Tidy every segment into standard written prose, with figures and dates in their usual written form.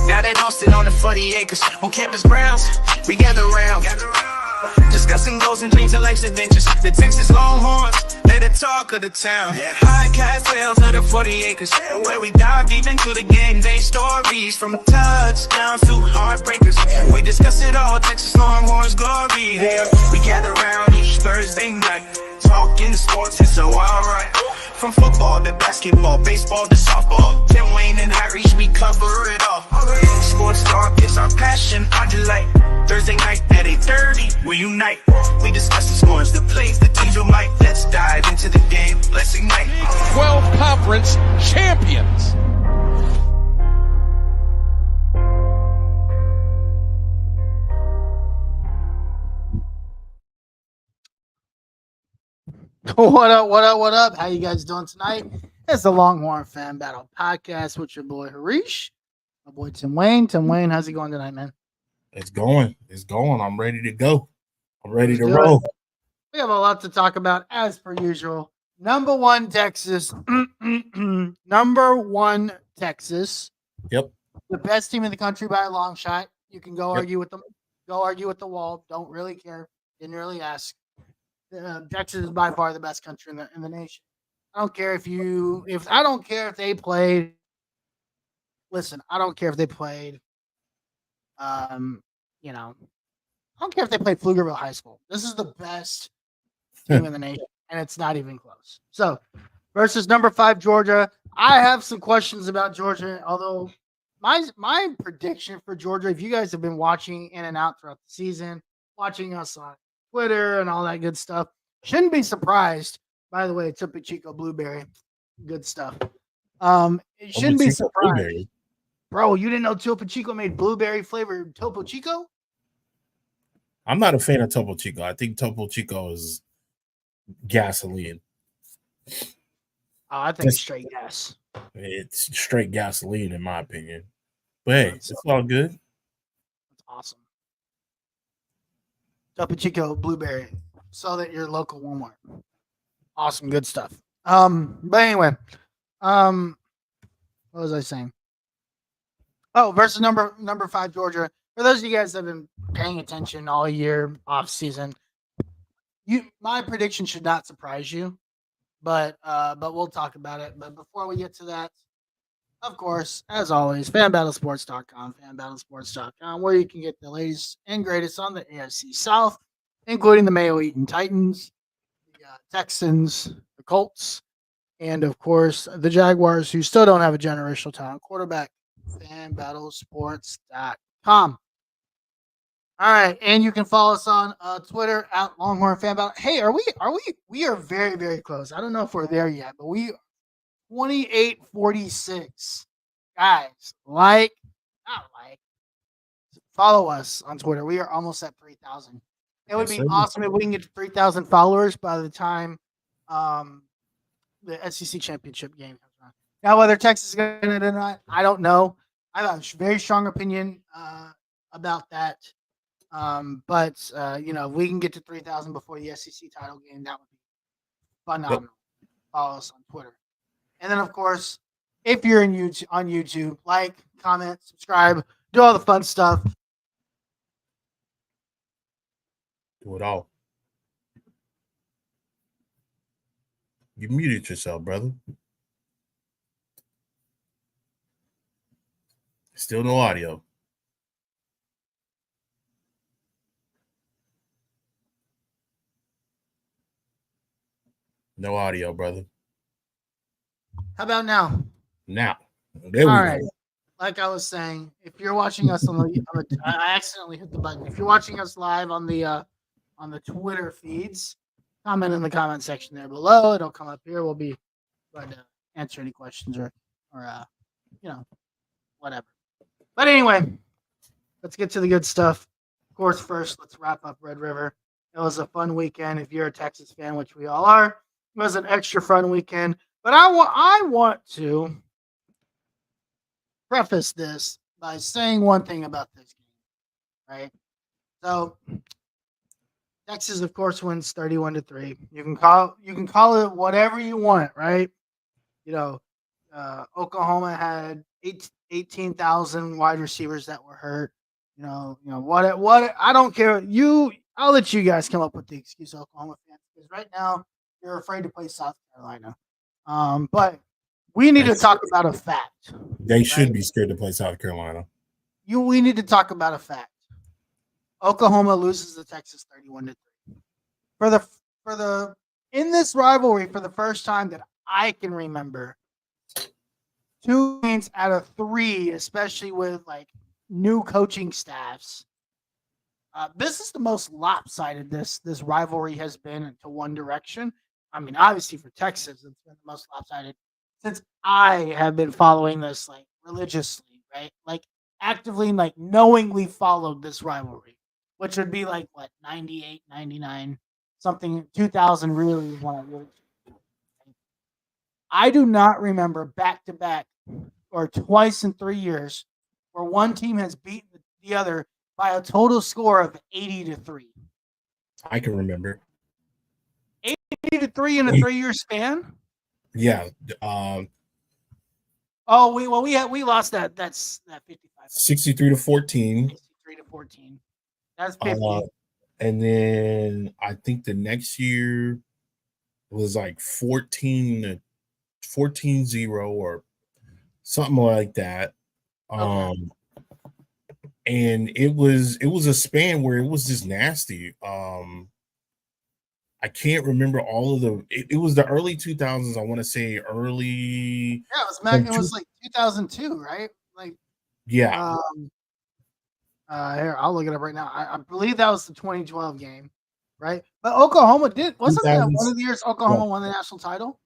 Now they lost it on the 40 acres on campus grounds. We gather round, discussing goals and dreams and life's adventures. The Texas Longhorns, they the talk of the town. High cast sales of the 40 acres, where we dive deep into the game day stories, from touchdowns to heartbreakers. We discuss it all, Texas Longhorns glory. There we gather round each Thursday night, talking sports, it's so alright. From football to basketball, baseball to softball, Tim Wayne and Harry, we cover it all. Sports talk is our passion, our delight. Thursday night at 8:30, we unite. We discuss the scores, the plays, the teams you like. Let's dive into the game, let's ignite. 12 conference champions. What up, what up, what up? How you guys doing tonight? It's the Longhorn Fan Battle Podcast with your boy Harish, my boy Tim Wayne. Tim Wayne, how's it going tonight, man? It's going. I'm ready to go. I'm ready to roll. We have a lot to talk about, as per usual. Number one, Texas. Number one, Texas. Yep. The best team in the country by a long shot. You can go argue with them. Go argue with the wall. Don't really care. Didn't really ask. Texas is by far the best country in the nation. I don't care if they played. Listen, I don't care if they played. I don't care if they played Pflugerville High School. This is the best team in the nation, and it's not even close. So, versus number 5 Georgia. I have some questions about Georgia. Although my prediction for Georgia, if you guys have been watching in and out throughout the season, watching us on Twitter and all that good stuff, shouldn't be surprised. By the way, Topo Chico Blueberry, good stuff. It shouldn't be surprised. Blueberry. Bro, you didn't know Topo Chico made blueberry flavored Topo Chico? I'm not a fan of Topo Chico. I think Topo Chico is gasoline. I think straight gas. It's straight gasoline, in my opinion. But hey, That's it's all good. awesome. Topo Chico Blueberry. Sold at your local Walmart. Awesome, good stuff. But anyway, what was I saying? Oh, versus number 5 Georgia. For those of you guys that have been paying attention all year off season, my prediction should not surprise you, but we'll talk about it. But before we get to that, of course, as always, fanbattlesports.com, where you can get the latest and greatest on the AFC South, including the Mayo Eaton Titans, the Texans, the Colts, and of course the Jaguars, who still don't have a generational talent quarterback. fanbattlesports.com. All right, and you can follow us on Twitter at Longhorn Fan Battle. Hey, we are very, very close. I don't know if we're there yet, but we 2846. Guys, follow us on Twitter. We are almost at 3,000. It would be awesome if we can get to 3,000 followers by the time the SEC championship game comes around. Now, whether Texas is going to or not, I don't know. I have a very strong opinion about that. But if we can get to 3,000 before the SEC title game, that would be phenomenal. Yep. Follow us on Twitter. And then, of course, if you're on YouTube, like, comment, subscribe, do all the fun stuff. Do it all. You muted yourself, brother. Still no audio. No audio, brother. How about now? Now. There we go. Like I was saying, if you're watching us on I accidentally hit the button. If you're watching us live on the Twitter feeds, comment in the comment section there below. It'll come up here. We'll be glad to answer any questions or whatever. But anyway, let's get to the good stuff. Of course, first, let's wrap up Red River. It was a fun weekend. If you're a Texas fan, which we all are, it was an extra fun weekend. But I want to preface this by saying one thing about this game, right? So Texas, of course, wins 31-3. You can call it whatever you want, right? Oklahoma had 18,000 wide receivers that were hurt. What I don't care. I'll let you guys come up with the excuse, Oklahoma fans, because right now you're afraid to play South Carolina. But we need to talk about a fact. They should be scared to play South Carolina. We need to talk about a fact. Oklahoma loses to Texas 31-3. In this rivalry, for the first time that I can remember, 2 games out of 3, especially with new coaching staffs. This is the most lopsided this rivalry has been to one direction. I mean, obviously for Texas, it's been the most lopsided since I have been following this religiously, right? Actively, knowingly followed this rivalry, which would be 98, 99, something 2000 really when I really. I do not remember back-to-back or twice in 3 years where one team has beaten the other by a total score of 80-3. I can remember. 80-3 in a 3-year span? Yeah. We lost that 55. 63-14. 63-14. That's 50. And then I think the next year it was 14-0 or something like that. Okay. And it was a span where it was just nasty. I can't remember all of it was the early 2000s. I want to say early. Yeah, it was 2002, right? Yeah. Here, I'll look it up right now. I believe that was the 2012 game, right? But Oklahoma wasn't that one of the years Oklahoma won the national title?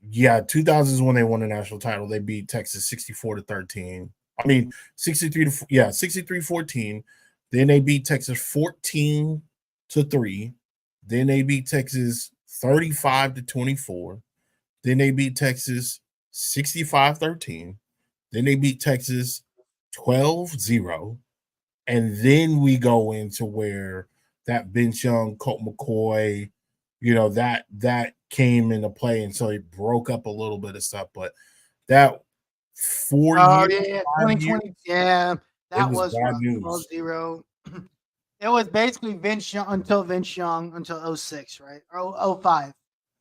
Yeah, 2000 is when they won the national title. They beat Texas 64-13. I mean, 63-14. Then they beat Texas 14-3. Then they beat Texas 35-24. Then they beat Texas 65-13. Then they beat Texas 12-0. And then we go into where that Vince Young, Colt McCoy, that came into play. And so it broke up a little bit of stuff. But that 4 Oh years, yeah, 5 years, 2020. Yeah, it that was was bad rough. news. 12-0. It was basically Vince Young until 06, right? Or 05.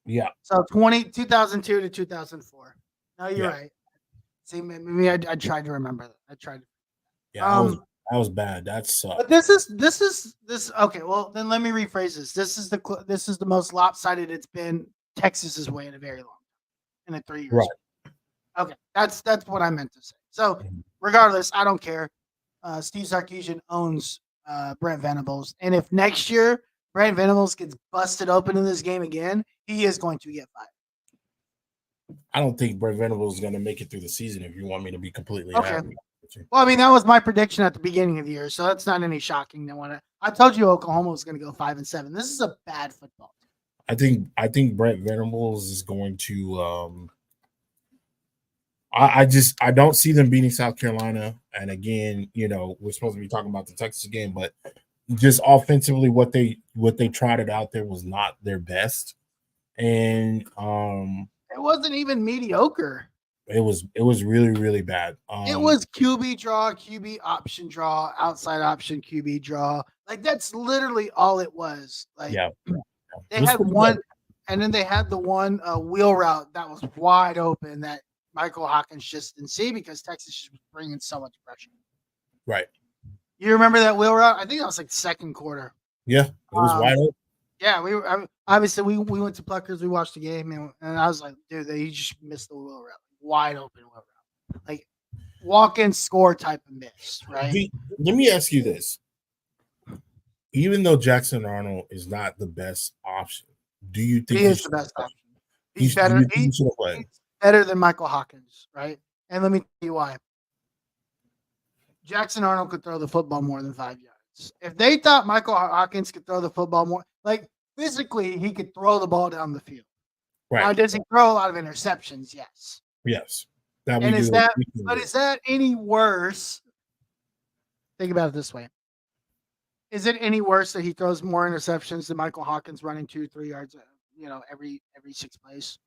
Yeah. So 2002 to 2004. No, you're Yeah. right. See, maybe I tried to remember that. I tried. Yeah. That was bad. That sucked. But this. Okay, well then let me rephrase this. This is the most lopsided it's been Texas's way in a very long time, in the 3 years. Right. Okay, that's what I meant to say. So Mhm. regardless, I don't care. Steve Sarkisian owns Brent Venables, and if next year Brent Venables gets busted open in this game again, he is going to get fired. I don't think Brent Venables is going to make it through the season. If you want me to be completely Okay. honest with you. Well, I mean that was my prediction at the beginning of the year, so that's not any shocking. I told you Oklahoma was going to go 5-7. This is a bad football team. I think Brent Venables is going to. I don't see them beating South Carolina. And again, we're supposed to be talking about the Texas game, but just offensively, what they trotted out there was not their best, and It wasn't even mediocre. it was really, really bad. It was QB draw, QB option draw, outside option QB draw. Like that's literally all it was. Like yeah. they had one, and then they had the one wheel route that was wide open that Michael Hawkins just didn't see because Texas just was bringing so much pressure. Right. You remember that wheel route? I think that was like second quarter. Yeah, it was wide open. Yeah, obviously we went to Pluckers, we watched the game, and I was like, dude, they just missed the wheel route, wide open wheel route, like walk-in score type of miss, right? Let me ask you this: even though Jackson Arnold is not the best option, do you think he is the best option? He's do better. you think he should have played? He's better than Michael Hawkins, right? And let me tell you why. Jackson Arnold could throw the football more than 5 yards. If they thought Michael Hawkins could throw the football more, like physically, he could throw the ball down the field. Right. Now, does he throw a lot of interceptions? Yes. Yes. Is that any worse? Think about it this way. Is it any worse that he throws more interceptions than Michael Hawkins running 2-3 yards, every 6 plays?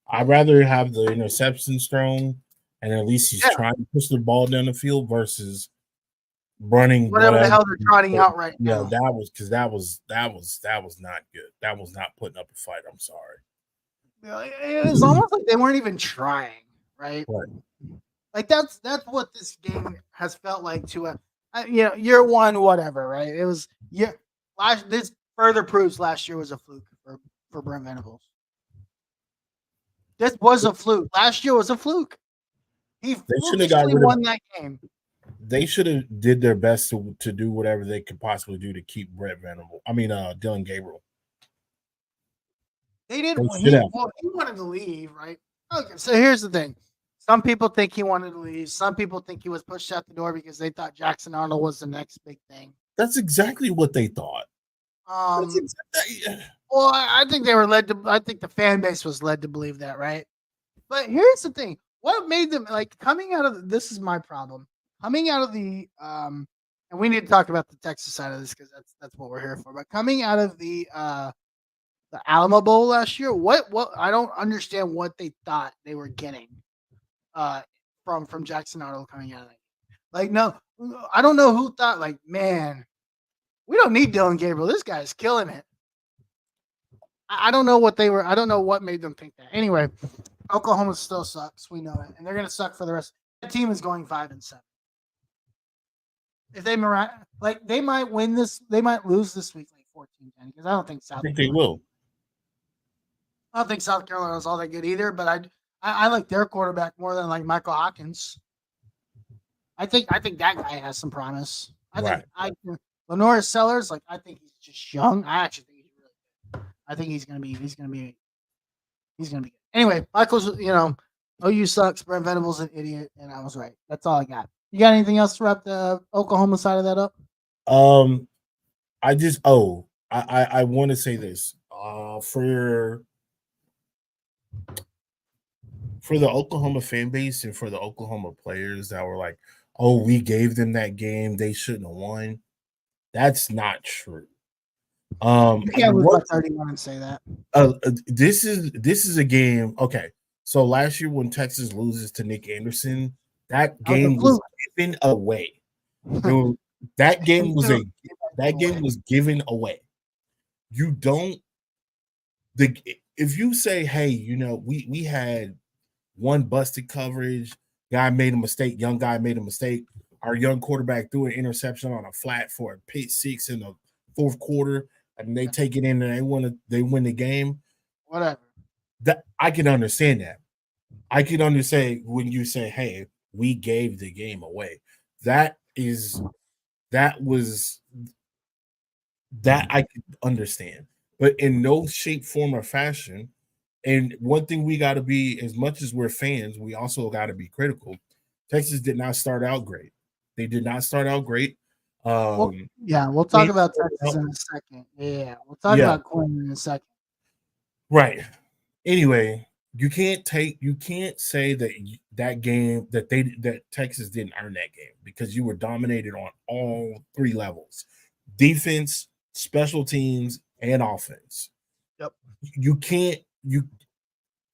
I'd rather have the interceptions thrown, and at least he's trying to push the ball down the field versus running whatever the hell they're trotting out right now. Yeah, that was not good. That was not putting up a fight. I'm sorry. It was almost like they weren't even trying, right? Like that's what this game has felt like to year one, whatever, right? It was this further proves last year was a fluke for Brent Venables. This was a fluke. Last year was a fluke. He should have won that game. They should have did their best to do whatever they could possibly do to keep Dillon Gabriel. They didn't. He wanted to leave, right? Okay, so here's the thing. Some people think he wanted to leave. Some people think he was pushed out the door because they thought Jackson Arnold was the next big thing. That's exactly what they thought. Well, I think they were led to. I think the fan base was led to believe that, right? But here's the thing: what made them coming out of this is my problem. Coming out of the and we need to talk about the Texas side of this because that's what we're here for. But coming out of the Alamo Bowl last year, what I don't understand what they thought they were getting from Jackson Arnold coming out of that. No, I don't know who thought man, we don't need Dillon Gabriel. This guy's killing it. I don't know what they were. I don't know what made them think that. Anyway, Oklahoma still sucks. We know it, and they're going to suck for the rest. The team is going 5-7. If they they might win this, they might lose this week 14-10 because I don't think I think they will. I don't think South Carolina is all that good either, but I like their quarterback more than Michael Hawkins. I think that guy has some promise. I think Lenore Sellers, I think he's just young. I actually think he's really good. I think he's gonna be good. Anyway, Michael's OU sucks. Brent Venables an idiot, and I was right. That's all I got. You got anything else to wrap the Oklahoma side of that up? I want to say this. For for the Oklahoma fan base and for the Oklahoma players that were like, "Oh, we gave them that game; they shouldn't have won." That's not true. You can't lose by What 31 and say that. this is a game. Okay, so last year when Texas loses to Nick Anderson, that That was a game was fluke. given away. It was, that game was Give a that that away. game was given away. You don't the if you say, hey, we had one busted coverage, guy made a mistake, young guy made a mistake. Our young quarterback threw an interception on a flat for a pick six in the fourth quarter, and they take it in and they win the game. Whatever. That I can understand that. I can understand when you say, hey, we gave the game away. That was that I could understand. But in no shape, form, or fashion, and one thing we got to be, as much as we're fans, we also got to be critical. Texas did not start out great. They did not start out great. Well, yeah, we'll talk Quinn about started Texas out- in a second. Yeah, we'll talk yeah, about Quinn in a second. right. Anyway, you can't say that Texas didn't earn that game because you were dominated on all three levels: defense, special teams, and offense. Yep. You can't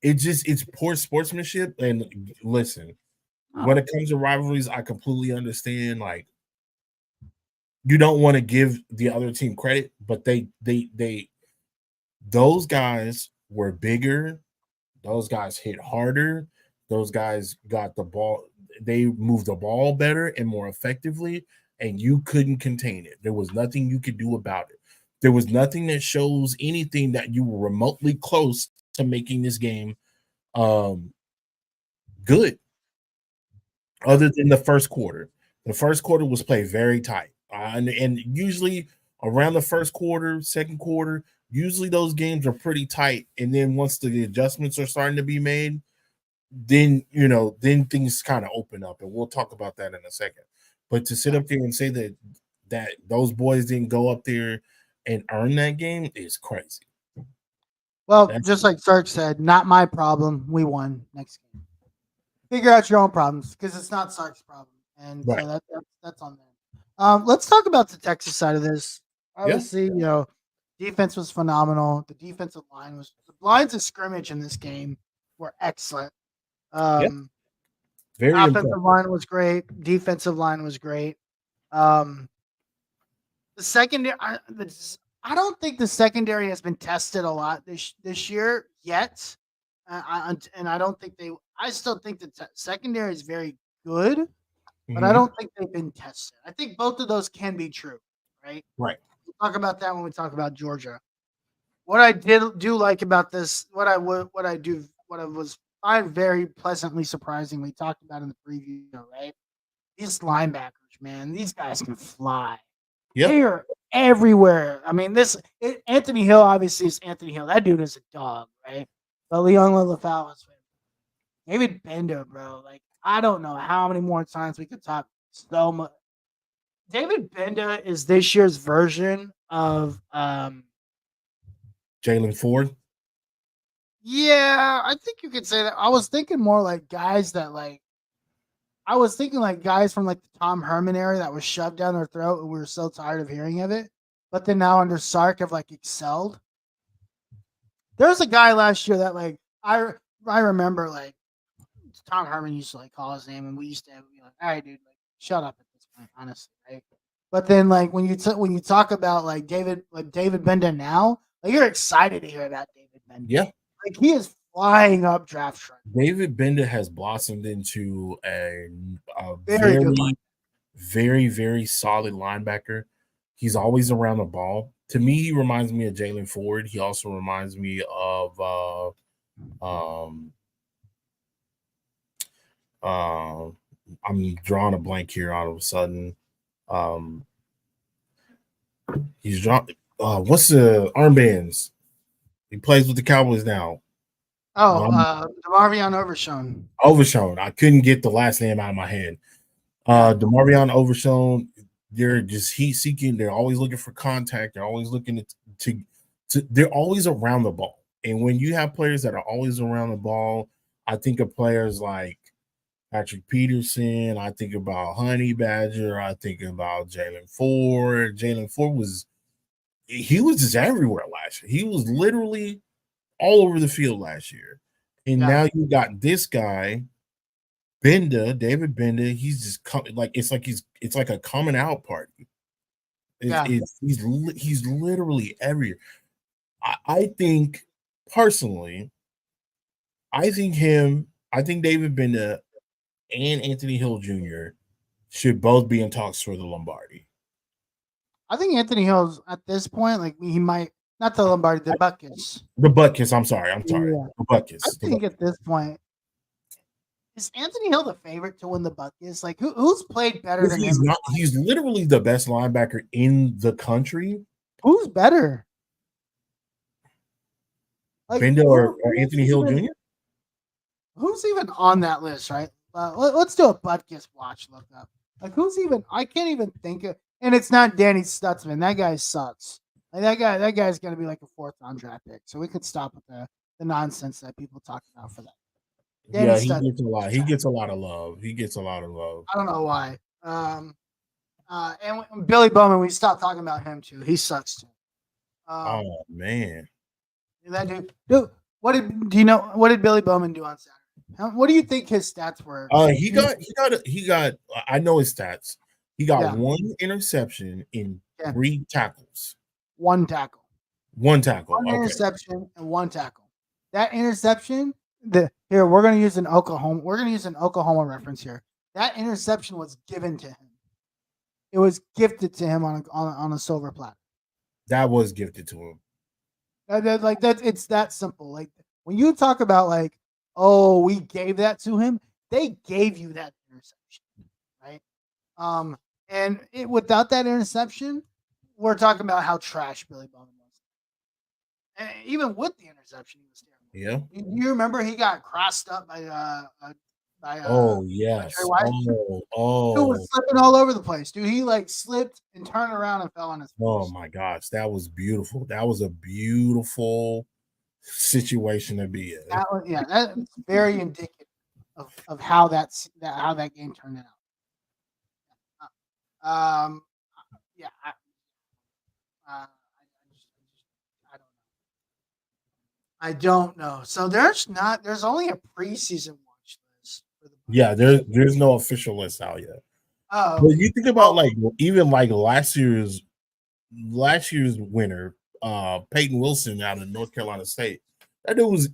it's poor sportsmanship. And listen, when it comes to rivalries, I completely understand. Like, you don't want to give the other team credit, but those guys were bigger. Those guys hit harder. Those guys got the ball. They moved the ball better and more effectively, and you couldn't contain it. There was nothing you could do about it. There was nothing that shows anything that you were remotely close to making this game good, other than the first quarter. The first quarter was played very tight. And usually around the first quarter, second quarter, usually those games are pretty tight. And then once the adjustments are starting to be made, then things kind of open up. And we'll talk about that in a second. But to sit up there and say that those boys didn't go up there and earn that game is crazy. Well, That's just like Sark said, not my problem. We won. Next game. Figure out your own problems because it's not Sark's problem, and right. so that's on them. Let's talk about the Texas side of this. Yeah. Obviously, defense was phenomenal. The defensive line the lines of scrimmage in this game were excellent. Yeah. Very Offensive impressive. line was great. Defensive line was great. The secondary, I don't think the secondary has been tested a lot this year yet, and I don't think I still think the secondary is very good, but I Mhm. don't think they've been tested. I think both of those can be true, right? Right. We'll talk about that when we talk about Georgia. What I do like about this, what I was find very pleasantly surprising. We talked about in the preview, right? These linebackers, man, these guys can fly. Yep. They are everywhere. I mean, Anthony Hill obviously is Anthony Hill. That dude is a dog, right? But Leon LaFau was David Bender, bro. Like, I don't know how many more times we could talk so much. David Bender is this year's version of Jalen Ford. yeah, I think you could say that. I was thinking more like guys that I was thinking like guys from like the Tom Herman era that was shoved down their throat and we were so tired of hearing of it. But then now under Sark have like excelled. There's a guy last year that like I remember like Tom Herman used to like call his name and we used to be like, all right, dude, like shut up at this point, honestly, right? But then like when you talk about like David Bender now, like you're excited to hear about David Bender. Yeah. Like he is flying up draft chart. David Bender has blossomed into a Very good very, very solid linebacker. He's always around the ball. To me, he reminds me of Jalen Ford. He also reminds me of I'm drawing a blank here all of a sudden. He's drawn what's the armbands? He plays with the Cowboys now. Oh, DeMarvion Overshown. Overshown. I couldn't get the last name out of my head. DeMarvion Overshown, they're just heat seeking. They're always looking for contact. They're always looking to they're always around the ball. And when you have players that are always around the ball, I think of players like Patrick Peterson. I think about Honey Badger. I think about Jalen Ford. Jalen Ford was just everywhere last year. He was literally all over the field last year. And Yeah. now you got this guy, David Benda. He's just coming it's like a coming out party. He's literally everywhere. I think personally, I think David Benda and Anthony Hill Jr. should both be in talks for the Lombardi. I think Anthony Hill's at this point, like he might not the Lombardi, the Butkus. The Butkus. I'm sorry. Yeah. The Butkus. I think at this point, is Anthony Hill the favorite to win the Butkus? Like who's played better than him? He's literally the best linebacker in the country. Who's better? Like, Benda or Anthony Hill Jr.? Who's even on that list, right? Let's do a Butkus watch look up. Like who's even? I can't even think of. And it's not Danny Stutzman. That guy sucks. Like that guy's gonna be like a 4th round draft pick. So we could stop with the nonsense that people talk about for that. Danny Stutzman gets a lot. He gets a lot of love. I don't know why. And Billy Bowman, we stopped talking about him too. He sucks too. Oh man, that dude. What did Billy Bowman do on Saturday? What do you think his stats were? He got. I know his stats. He got 1 interception in 3 tackles. 1 tackle. 1 tackle. One interception and 1 tackle. That interception. We're going to use an Oklahoma reference here. That interception was given to him. It was gifted to him on a silver platter. That was gifted to him. It's that simple. Like when you talk about like, oh, we gave that to him. They gave you that interception, right? And without that interception, we're talking about how trash Billy Bowman was. And even with the interception, he was terrible. Yeah. You remember he got crossed up by yes. Trey White? Oh. He was slipping all over the place, dude. He like slipped and turned around and fell on his face. Oh my gosh, that was beautiful. That was a beautiful situation to be in. That's very indicative of how that game turned out. I don't know. So there's only a preseason watch list for the there's no official list out yet. Oh, but you think about even last year's winner, Peyton Wilson out of North Carolina State. That dude was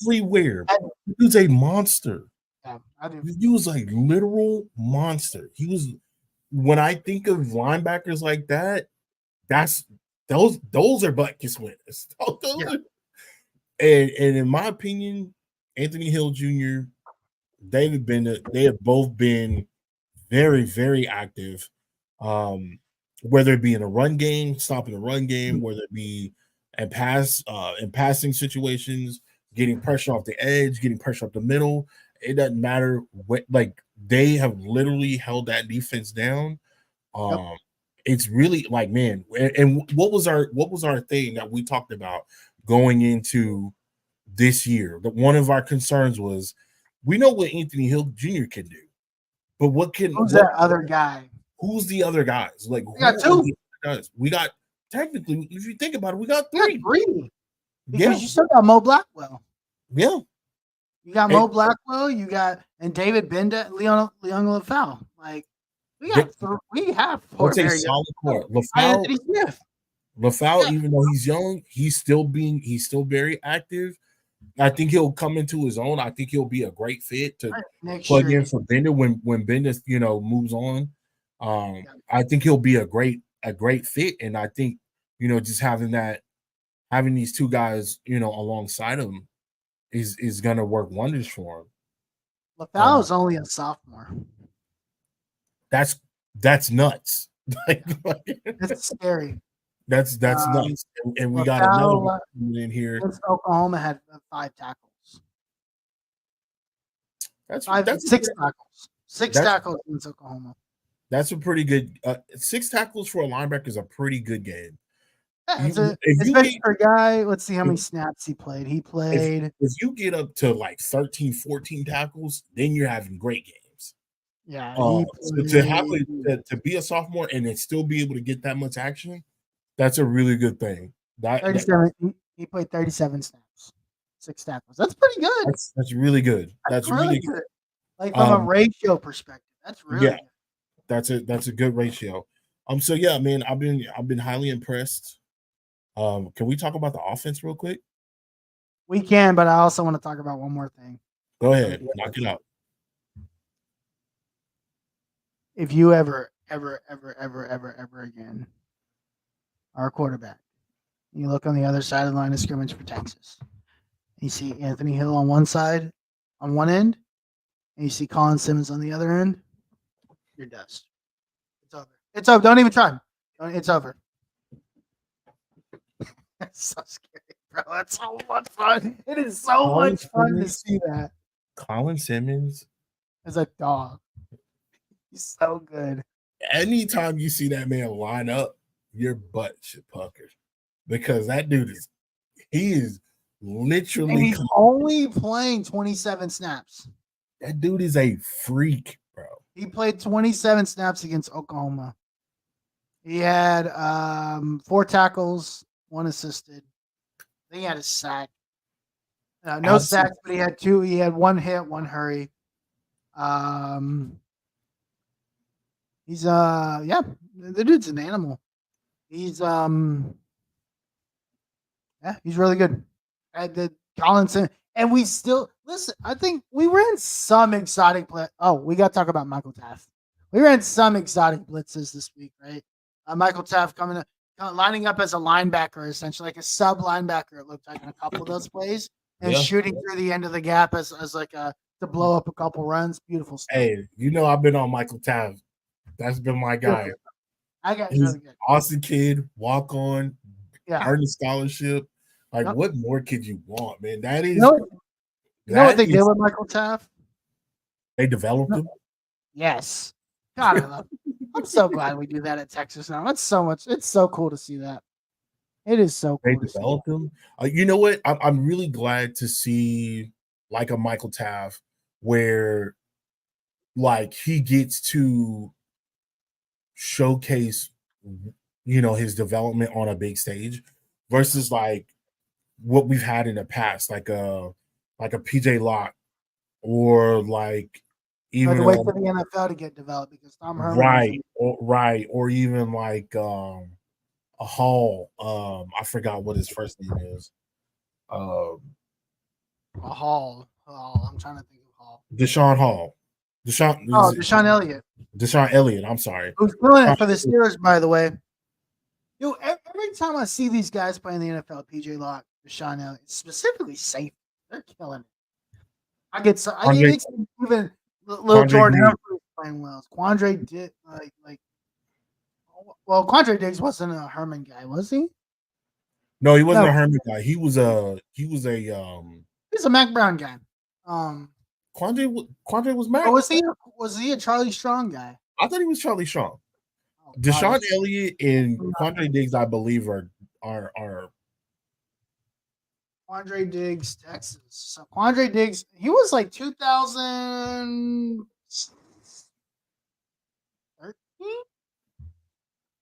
everywhere. He was a monster. Yeah, I do. He was like literal monster. He was. When I think of linebackers like that, those are Butkus winners. And in my opinion, Anthony Hill Jr., David Benda, they have both been very, very active. Whether it be in a run game, stopping the run game, whether it be in passing situations, getting pressure off the edge, getting pressure up the middle. It doesn't matter what, they have literally held that defense down. It's really man. And what was our thing that we talked about going into this year? That one of our concerns was we know what Anthony Hill Jr. can do, but who's that other guy? Who's the other guys? We got 2 guys. We got technically, if you think about it, we got 3. Because you still got Mo Blackwell. Yeah. You got Mo Blackwell, and David Benda, Leon LaFau. We have 4 very solid core. LaFau, even though he's young, he's still very active. I think he'll come into his own. I think he'll be a great fit to plug in for Benda when Benda moves on. I think he'll be a great fit, and I think just having these 2 guys alongside him is going to work wonders for him. LaFau is only a sophomore. That's nuts. That's scary. That's nuts. And we got another one in here. Oklahoma had 5 tackles. That's 6 tackles. 6 tackles against Oklahoma. That's a pretty good 6 tackles for a linebacker is a pretty good game. Especially for a guy. Let's see how many snaps he played. He played. If you get up to like 13, 14 tackles, then you're having great games. Yeah, So to be a sophomore and then still be able to get that much action, that's a really good thing. 37. He played 37 snaps, 6 tackles. That's pretty good. That's really good. That's really good. Like from a ratio perspective, that's really good. That's a good ratio. So yeah, man, I've been highly impressed. Can we talk about the offense real quick? We can, but I also want to talk about one more thing. Go ahead, knock it out. If you ever again our quarterback, you look on the other side of the line of scrimmage for Texas, you see Anthony Hill on one side, on one end, and you see Colin Simmons on the other end, you're dust. It's over. It's over. Don't even try. It's over. That's so scary, bro. That's so much fun. It is so much fun to see that. Colin Simmons is a dog. He's so good. Anytime you see that man line up, your butt should pucker because that dude is literally. And he's only playing 27 snaps. That dude is a freak, bro. He played 27 snaps against Oklahoma. He had 4 tackles, 1 assisted. Then he had a sack. No sacks, but he had 2. He had 1 hit, 1 hurry. He's the dude's an animal. He's he's really good. At the Collinson, and we still listen. I think we ran some exotic play. Oh, we got to talk about Michael Taft. We ran some exotic blitzes this week, right? Michael Taft lining up as a linebacker, essentially like a sub linebacker. It looked like in a couple of those plays, and shooting through the end of the gap as like to blow up a couple runs. Beautiful stuff. Hey, I've been on Michael Taft. That's been my guy. He's really good. Austin kid, walk on, earn a scholarship. Like, what more could you want, man? That is. You know what they did with Michael Taft? They developed him. Yes. God, I love it. I'm so glad we do that at Texas now. That's so much. It's so cool to see that. It is so cool. They developed him. You know what? I'm really glad to see like a Michael Taft where, like, he gets to showcase, his development on a big stage versus like what we've had in the past, like a PJ Locke or like even wait for the NFL to get developed because Tom Herman or even like a Hall. I forgot what his first name is. A Hall. Oh, I'm trying to think of Hall. Deshaun Hall. Deshaun Elliott. Deshaun Elliott. I'm sorry. Who's doing it for the Steelers, by the way. Every time I see these guys playing the NFL, PJ Locke, Deshaun Elliott, specifically safe, they're killing it. I get even little Jordan Humphrey playing well. Quandre did Quandre Diggs wasn't a Herman guy, was he? No, he wasn't a Herman guy. He was He's a Mac Brown guy. Quandre was Mac. Was he a Charlie Strong guy? I thought he was Charlie Strong. Deshaun Elliott and Quandre Diggs, I believe, are Quandre Diggs, Texas. So Quandre Diggs, he was like 2013.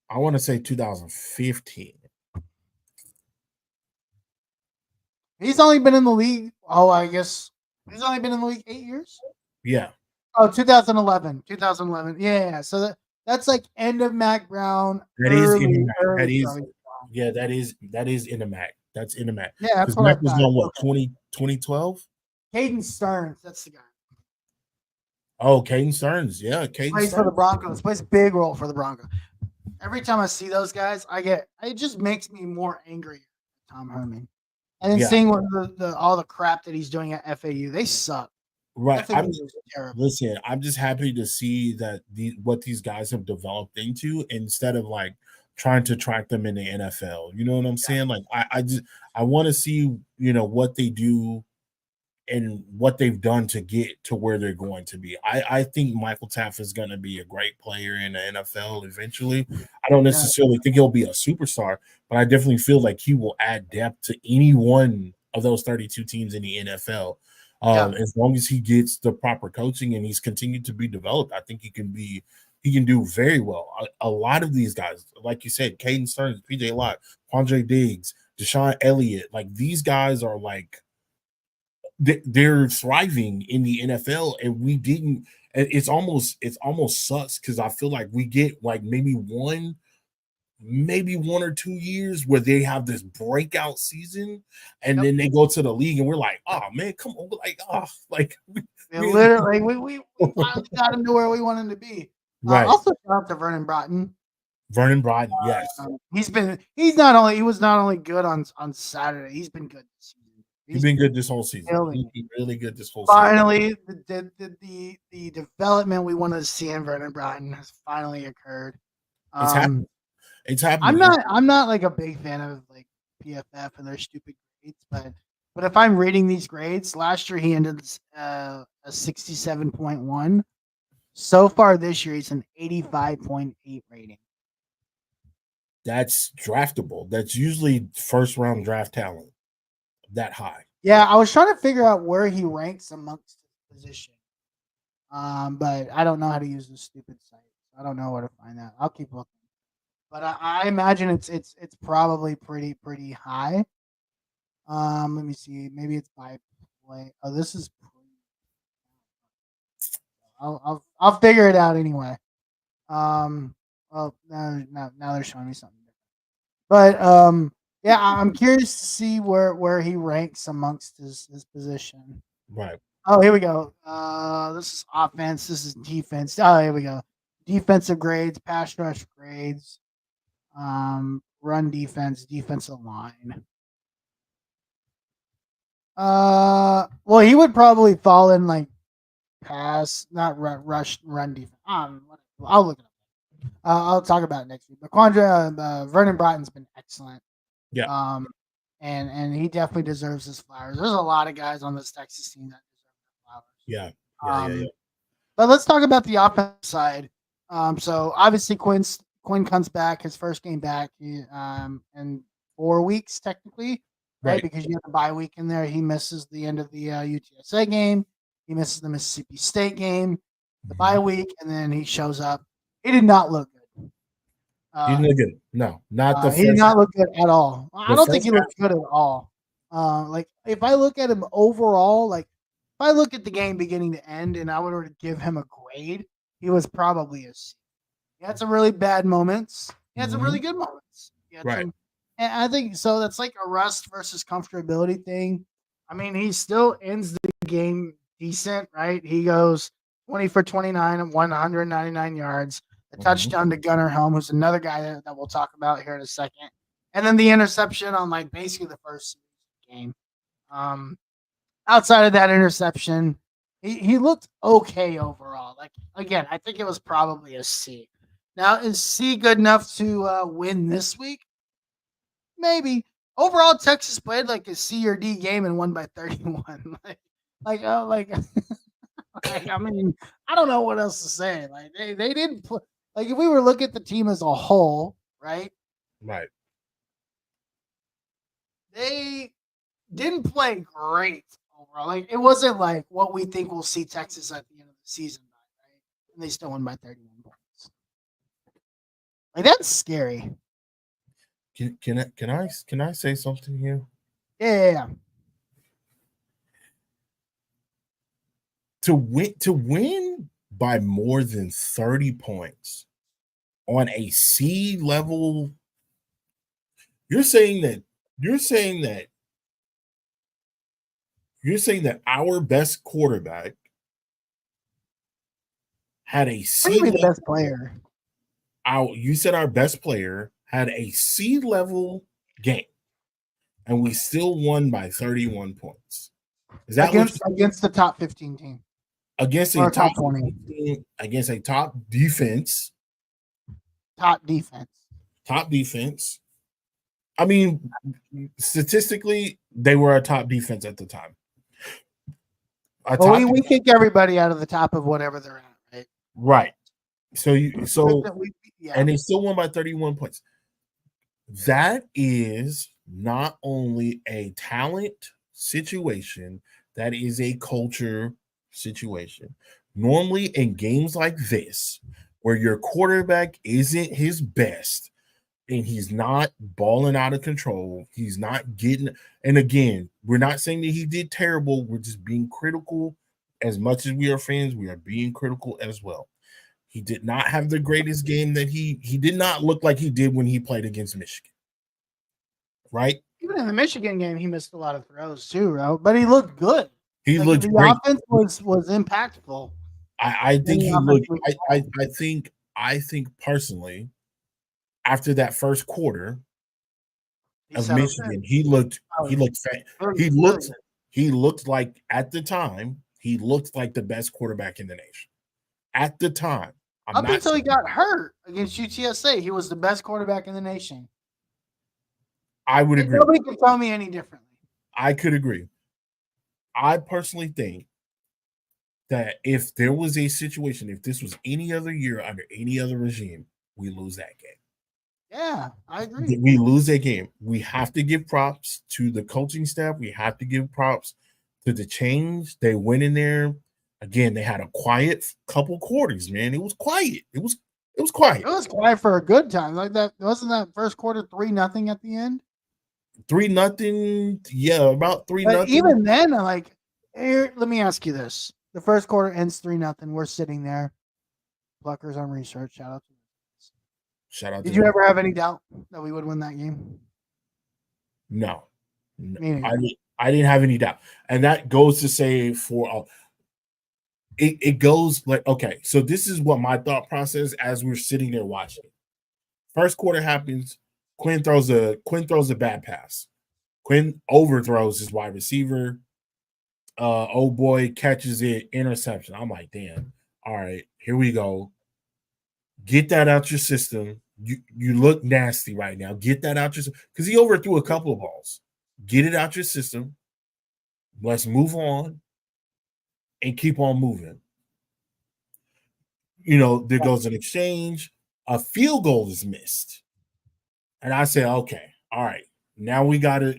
I want to say 2015. He's only been in the league. Oh, I guess he's only been in the league 8 years. Yeah. Oh, 2011. Yeah. So that's like end of Mac Brown. That is in the Mac. That is in the Mac. That's in the Mac. Yeah, that's what Mac was on what 2012? Caden Stearns, that's the guy. Oh, Caden Stearns. Yeah, Caden plays for the Broncos. Plays a big role for the Broncos. Every time I see those guys, it just makes me more angry at Tom Herman. And then seeing what all the crap that he's doing at FAU, they suck. Right. Listen, I'm just happy to see that what these guys have developed into instead of like trying to track them in the NFL. You know what I'm saying? Like I want to see, what they do and what they've done to get to where they're going to be. I think Michael Taft is going to be a great player in the NFL eventually. I don't Yeah. necessarily think he'll be a superstar, but I definitely feel like he will add depth to any one of those 32 teams in the NFL. Yeah. As long as he gets the proper coaching and he's continued to be developed, I think he can do very well. A lot of these guys, like you said, Caden Stearns, PJ Locke, Quandre Diggs, Deshaun Elliott, like these guys are like they're thriving in the NFL, and we didn't. It's almost sucks because I feel like we get like maybe 1 or 2 years where they have this breakout season, and then they go to the league, and we're like, oh man, come on, like Literally, we finally got him to where we want him to be. right. Also, shout out to Vernon Broughton. Vernon Broughton, yes, He was not only good on Saturday, he's been good this season. he's been good this whole season. Killing He's been really good this whole finally, season. The development we wanted to see in Vernon Broughton has finally occurred. It's happening. It's happening. I'm not like a big fan of like PFF and their stupid grades, but if I'm reading these grades, last year he ended a 67.1. So far this year, he's an 85.8 rating. That's draftable. That's usually first round draft talent that high. Yeah, I was trying to figure out where he ranks amongst his position. But I don't know how to use this stupid site. I don't know where to find that. I'll keep looking. But I imagine it's probably pretty high. Let me see. Maybe it's by play. Oh, this is. I'll figure it out anyway. Well, now they're showing me something different. But yeah, I'm curious to see where he ranks amongst his position. Right. Oh, here we go. This is offense. This is defense. Oh, here we go. Defensive grades, pass rush grades, run defense, defensive line. Well, he would probably fall in like pass, not rush, run defense. I'll look it up. I'll talk about it next week. But Vernon Broughton's been excellent. Yeah. And he definitely deserves his flowers. There's a lot of guys on this Texas team that deserve their flowers. Yeah. But let's talk about the offensive side. So obviously Quinn comes back, his first game back, in 4 weeks technically, right? Because you have the bye week in there. He misses the end of the UTSA game. He misses the Mississippi State game, the bye week, and then he shows up. He did not look good. He didn't look good. No, not the. He did not look good at all. I don't think he looked good at all. Like if I look at him overall, like if I look at the game beginning to end, and I were to give him a grade, he was probably a C. He had some really bad moments. He had some really good moments. And I think so. That's like a rust versus comfortability thing. I mean, he still ends the game decent, right? He goes 20 for 29 and 199 yards. A touchdown to Gunnar Helm, who's another guy that we'll talk about here in a second. And then the interception on like basically the first game. Outside of that interception, he looked okay overall. Like again, I think it was probably a C. Now, is C good enough to win this week? Maybe. Overall, Texas played like a C or D game and won by 31. I mean, I don't know what else to say. Like they didn't play. Like if we were looking at the team as a whole, right? Right. They didn't play great overall. Like it wasn't like what we think we'll see Texas at the end of the season, right? And they still won by 31 points. Like that's scary. Can I say something here? Yeah. To win by more than 30 points on a C level, you're saying that our best quarterback had a C level, best player. You said our best player had a C level game, and we still won by 31 points. Is that against the top 15 team? Against a top 20, against a top defense. Top defense. I mean, statistically, they were a top defense at the time. Well, we kick everybody out of the top of whatever they're at, right? Right. So Yeah. and they still won by 31 points. That is not only a talent situation, that is a culture situation. Normally, in games like this, where your quarterback isn't his best and he's not balling out of control, he's not getting, and again, we're not saying that he did terrible, we're just being critical. As much as we are fans, we are being critical as well. He did not have the greatest game that he did not look like he did when he played against Michigan. Right? Even in the Michigan game, he missed a lot of throws too, bro. But he looked good. He Like, looked the great. offense was impactful. I think he looked. I think personally, after that first quarter of Michigan, he looked he looked like, at the time, he looked like the best quarterback in the nation. At the time, Up until he got hurt against UTSA, he was the best quarterback in the nation. I would agree. Nobody can tell me any differently. I could agree. I personally think that if there was a situation, if this was any other year under any other regime, we lose that game. Yeah, I agree. We lose that game. We have to give props to the coaching staff. We have to give props to the change. They went in there. Again, they had a quiet couple quarters, man. It was quiet. It was quiet. It was quiet for a good time. Like that, wasn't that first quarter 3-0 at the end? 3-0. Yeah, about 3-0. Even then, like, here, let me ask you this. The first quarter ends 3-0. We're sitting there. Pluckers on research. Shout out to us. Shout out. Did you ever have any doubt that we would win that game? No. I didn't have any doubt. And that goes to say for it goes like, okay, so this is what my thought process as we're sitting there watching. First quarter happens. Quinn throws a bad pass. Quinn overthrows his wide receiver. Oh boy, catches it, interception. I'm like, damn. All right, here we go. Get that out your system. You look nasty right now. Get that out your system. Because he overthrew a couple of balls. Get it out your system. Let's move on and keep on moving. You know, there goes an exchange. A field goal is missed. And I say, okay, all right. Now we got to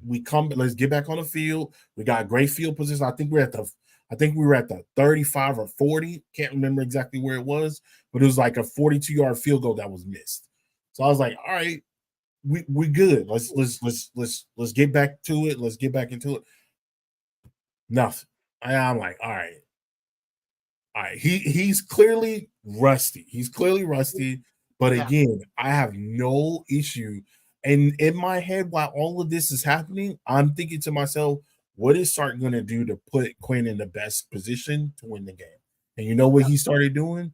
let's get back on the field. We got great field position. I think we were at the 35 or 40. Can't remember exactly where it was, but it was like a 42-yard field goal that was missed. So I was like, all right, we good. Let's get back to it. Let's get back into it. Nothing. I'm like, all right. He's clearly rusty. But again, I have no issue. And in my head, while all of this is happening, I'm thinking to myself, what is Sark going to do to put Quinn in the best position to win the game? And you know what he started doing?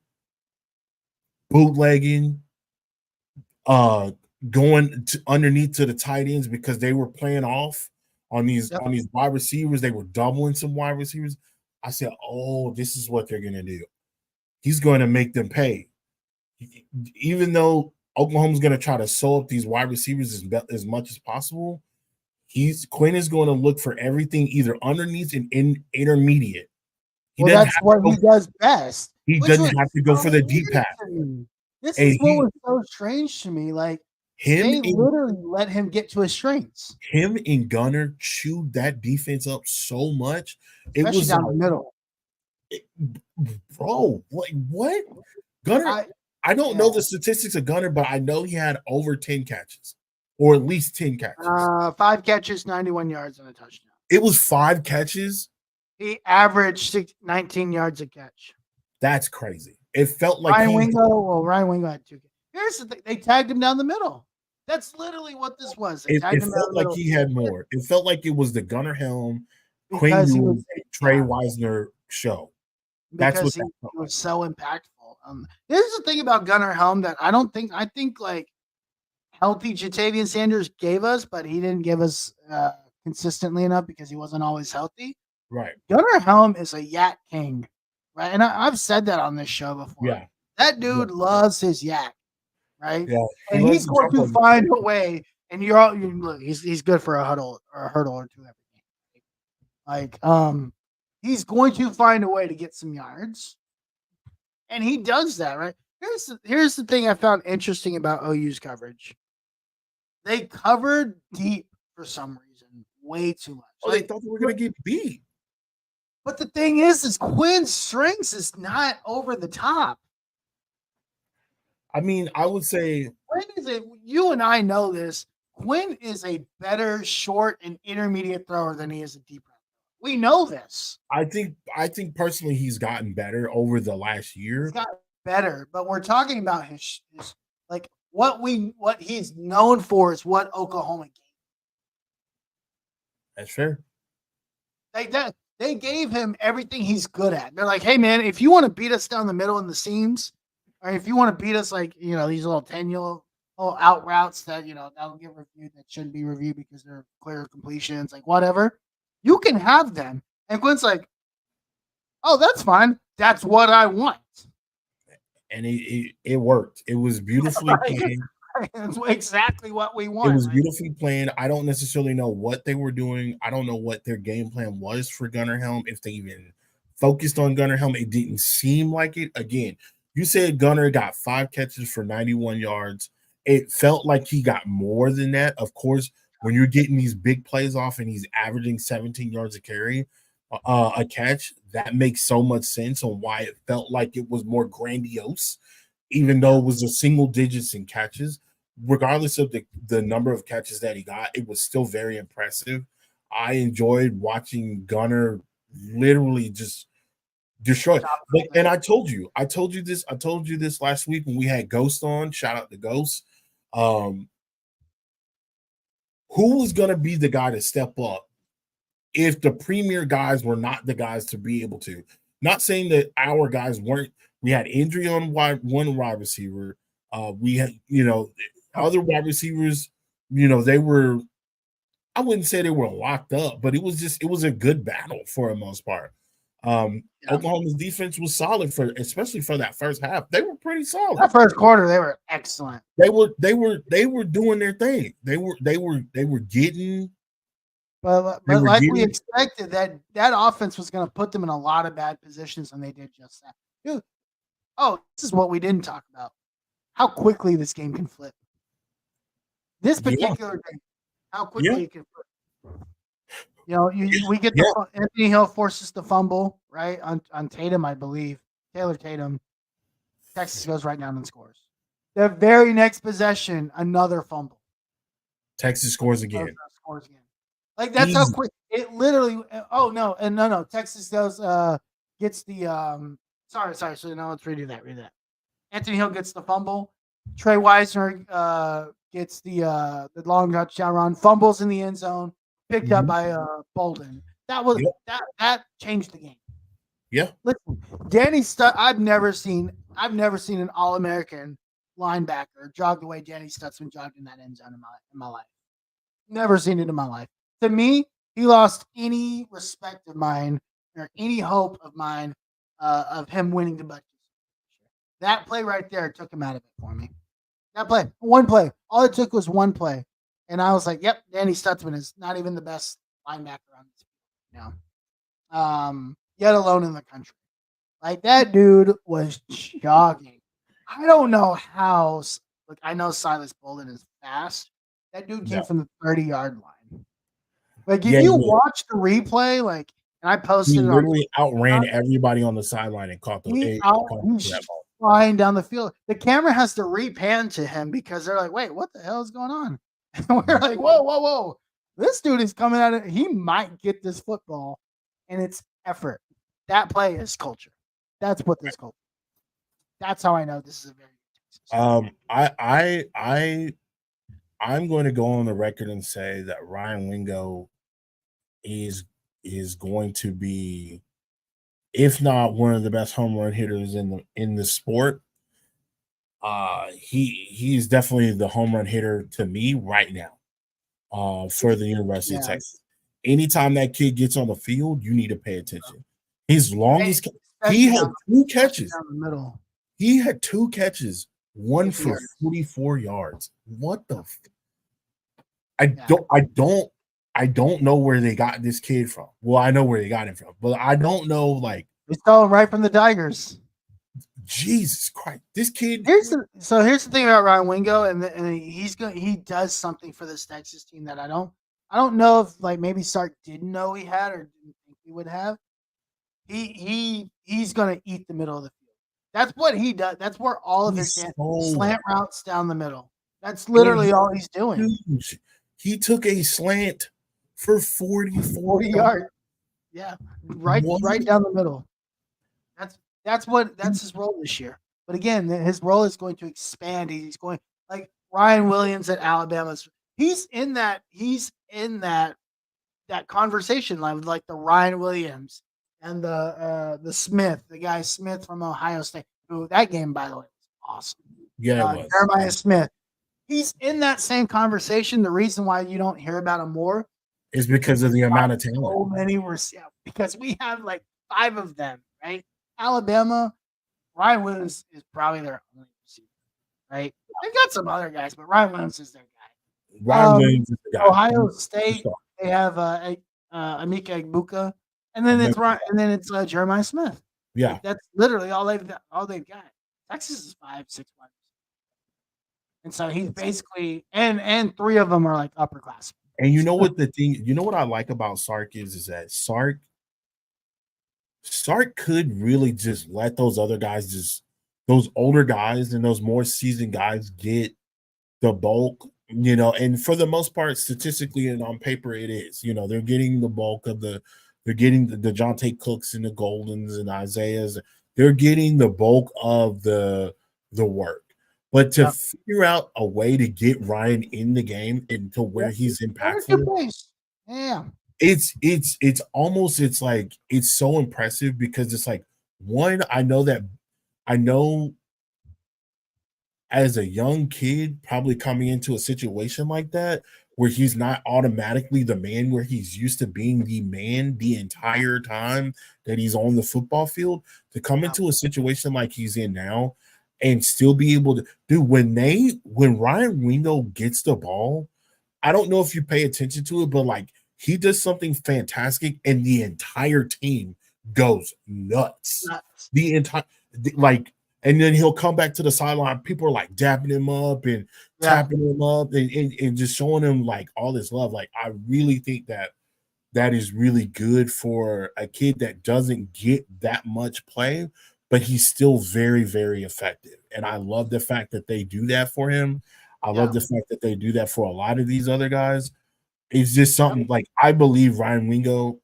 Bootlegging, going underneath to the tight ends because they were playing off on these wide receivers. They were doubling some wide receivers. I said, oh, this is what they're going to do. He's going to make them pay. Even though Oklahoma's going to try to sew up these wide receivers as much as possible, Quinn is going to look for everything either underneath and intermediate. That's what he does best. He doesn't have to go for the deep pass. This is what was so strange to me. Like, they literally let him get to his strengths. Him and Gunner chewed that defense up so much. Especially it was down the middle. Bro, like what? Gunner, I don't know the statistics of Gunner, but I know he had over 10 catches, or at least 10 catches. 5 catches, 91 yards, and a touchdown. It was 5 catches. He averaged 19 yards a catch. That's crazy. It felt like Ryan Wingo had 2. Here's the thing: they tagged him down the middle. That's literally what this was. It felt like he had more. It felt like it was the Gunner Helm, Quinn Ewers, Trey Wisner show. That's what he was so impactful. Here's the thing about Gunner Helm that I think like healthy Jatavian Sanders gave us, but he didn't give us consistently enough because he wasn't always healthy. Right. Gunner Helm is a yak king, right? And I've said that on this show before. Yeah. That dude loves his yak, right? Yeah. And he's going to find a way. And look, he's good for a hurdle or two every game. Like, he's going to find a way to get some yards. And he does that, right? Here's the thing I found interesting about OU's coverage. They covered deep for some reason, way too much. Oh, they thought they were going to get beat. But the thing is Quinn's strengths is not over the top. I mean, I would say you and I know this. Quinn is a better short and intermediate thrower than he is a deep route. We know this. I think personally he's gotten better over the last year. He's gotten better, but we're talking about his like what he's known for is what Oklahoma gave. That's fair. They gave him everything he's good at. They're like, hey man, if you want to beat us down the middle in the seams, or if you want to beat us like these little 10-yard out routes that that'll get reviewed that shouldn't be reviewed because they're clear completions, like whatever, you can have them. And Quinn's like, oh, that's fine. That's what I want. And it worked. It was beautifully played. That's exactly what we want. It was beautifully played. I don't necessarily know what they were doing. I don't know what their game plan was for Gunnar Helm. If they even focused on Gunnar Helm, it didn't seem like it. Again, you said Gunnar got 5 catches for 91 yards. It felt like he got more than that. Of course, when you're getting these big plays off and he's averaging 17 yards a carry, a catch, that makes so much sense on why it felt like it was more grandiose, even though it was a single digits in catches. Regardless of the number of catches that he got, it was still very impressive. I enjoyed watching Gunnar literally just destroy. And I told you this last week when we had Ghost on. Shout out to Ghost. Who was going to be the guy to step up if the premier guys were not the guys to be able to? Not saying that our guys weren't. We had injury on one wide receiver. We had, other wide receivers, they were, I wouldn't say they were locked up, but it was a good battle for the most part. Oklahoma's defense was solid especially for that first half. They were pretty solid. That first quarter, they were excellent. They were doing their thing. They were getting. But like we expected, that offense was going to put them in a lot of bad positions, and they did just that. Dude, this is what we didn't talk about. How quickly this game can flip. This particular game, how quickly it can flip. We get Anthony Hill forces the fumble, right, on Tatum, I believe. Taylor Tatum. Texas goes right down and scores. The very next possession, another fumble. Texas scores again. Like, that's how quick it literally. Oh, no. And no. Texas goes, gets the. Sorry. So now let's redo that. Anthony Hill gets the fumble. Trey Wisner gets the long touchdown run, fumbles in the end zone, picked up by Bolden. That was that changed the game. Yeah. Listen, Danny Stutz. I've never seen an All-American linebacker jog the way Danny Stutzman jogged in that end zone in my life. Never seen it in my life. To me, he lost any respect of mine or any hope of mine of him winning the budget. That play right there took him out of it for me. That one play. All it took was one play. And I was like, yep, Danny Stutzman is not even the best linebacker on this field now. Yet alone in the country. Like, that dude was jogging. I don't know how. Look, I know Silas Bolden is fast. That dude came from the 30-yard line. Like, if you watch the replay, like, and I posted he literally outran everybody on the sideline and caught the he's flying down the field. The camera has to repan to him because they're like, wait, what the hell is going on? And we're like, whoa. This dude is coming out of it. He might get this football, and it's effort. That play is culture. That's what this culture. That's how I know this is a very good Texas. I'm going to go on the record and say that Ryan Wingo is going to be, if not one of the best home run hitters in the sport. He's definitely the home run hitter to me right now. For the University of Texas. Anytime that kid gets on the field, you need to pay attention. His longest he had 2 catches down the middle. He had 2 catches, one for 44 yards. What the? I I don't know where they got this kid from. Well, I know where they got him from, but I don't know, like, We stole him right from the Tigers. Jesus Christ, this kid. Here's the thing about Ryan Wingo, and he does something for this Texas team that I don't know if like maybe Sark didn't know he had or didn't think he would have. He's gonna eat the middle of the field. That's what he does. That's where all of his slant routes down the middle. That's literally all he's doing. Huge. He took a slant for 40 yards. Yeah, right down the middle. That's his role this year. But again, his role is going to expand. He's going like Ryan Williams at Alabama. He's in that conversation line with like the Ryan Williams and the Smith, the guy Smith from Ohio State. Who that game, by the way, was awesome. Yeah, it was. Jeremiah Smith. He's in that same conversation. The reason why you don't hear about him more is because of the amount of talent. So many were because we have like 5 of them, right? Alabama, Ryan Williams is probably their only receiver, right? They've got some other guys, but Ryan Williams is their guy. Ryan Williams is the guy. Ohio State, they have Emeka Egbuka, and then it's Jeremiah Smith. Yeah, like, that's literally all they've got. Texas is 5, 6 players, and so he's basically and 3 of them are like upperclassmen. And you know what I like about Sark is that Sark could really just let those other guys, those older guys and those more seasoned guys get the bulk, and for the most part, statistically and on paper, it is, they're getting the bulk of they're getting the DeJounte Cooks and the Goldens and Isaiahs. They're getting the bulk of the work. But to figure out a way to get Ryan in the game and to where he's impactful, yeah, it's almost like it's so impressive because it's like, one, I know as a young kid probably coming into a situation like that where he's not automatically the man where he's used to being the man the entire time that he's on the football field, to come into a situation like he's in now and still be able to do when Ryan Wingo gets the ball. I don't know if you pay attention to it, but like he does something fantastic and the entire team goes nuts. The entire and then he'll come back to the sideline. People are like dapping him up and tapping him up and just showing him like all this love. Like I really think that is really good for a kid that doesn't get that much play, but he's still very, very effective. And I love the fact that they do that for him. I love the fact that they do that for a lot of these other guys. It's just something like I believe Ryan Wingo.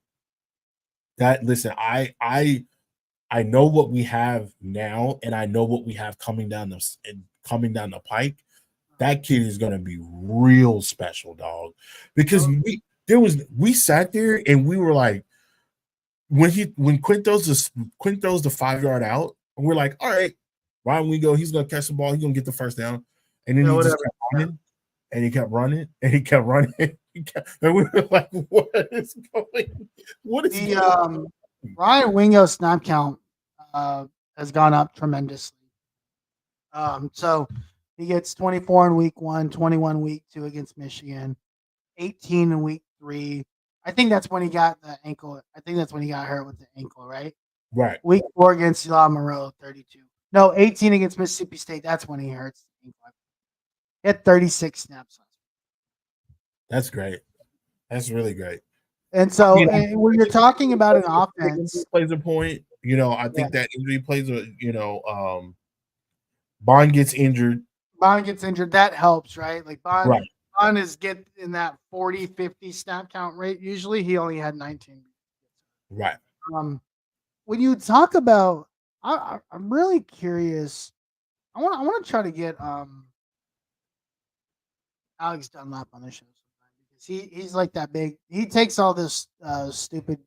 I know what we have now, and I know what we have coming down the pike. That kid is going to be real special, dog. Because we sat there and we were like, when Quint throws the 5-yard out, and we're like, all right, Ryan Wingo, he's gonna catch the ball, he's gonna get the first down, and then he just kept running, and he kept running, and he kept running, and we were like, what is going? What is going? Ryan Wingo's snap count has gone up tremendously. So he gets 24 in week 1, 21 week 2 against Michigan, 18 in week 3. I think that's when he got the ankle. I think that's when he got hurt with the ankle, right? Right. Week 4 against Eli Moreau, 32. No, 18 against Mississippi State. That's when he hurts. He had 36 snaps. That's great. That's really great. And so when you're talking about an offense, plays a point. I think that injury plays a. Bond gets injured. That helps, right? Like Bond. Right. Bond is get in that 40, 50 snap count rate. Usually he only had 19. Right. When you talk about, I'm really curious. I want to try to get Alex Dunlap on the show because he's like that big. He takes all this stupid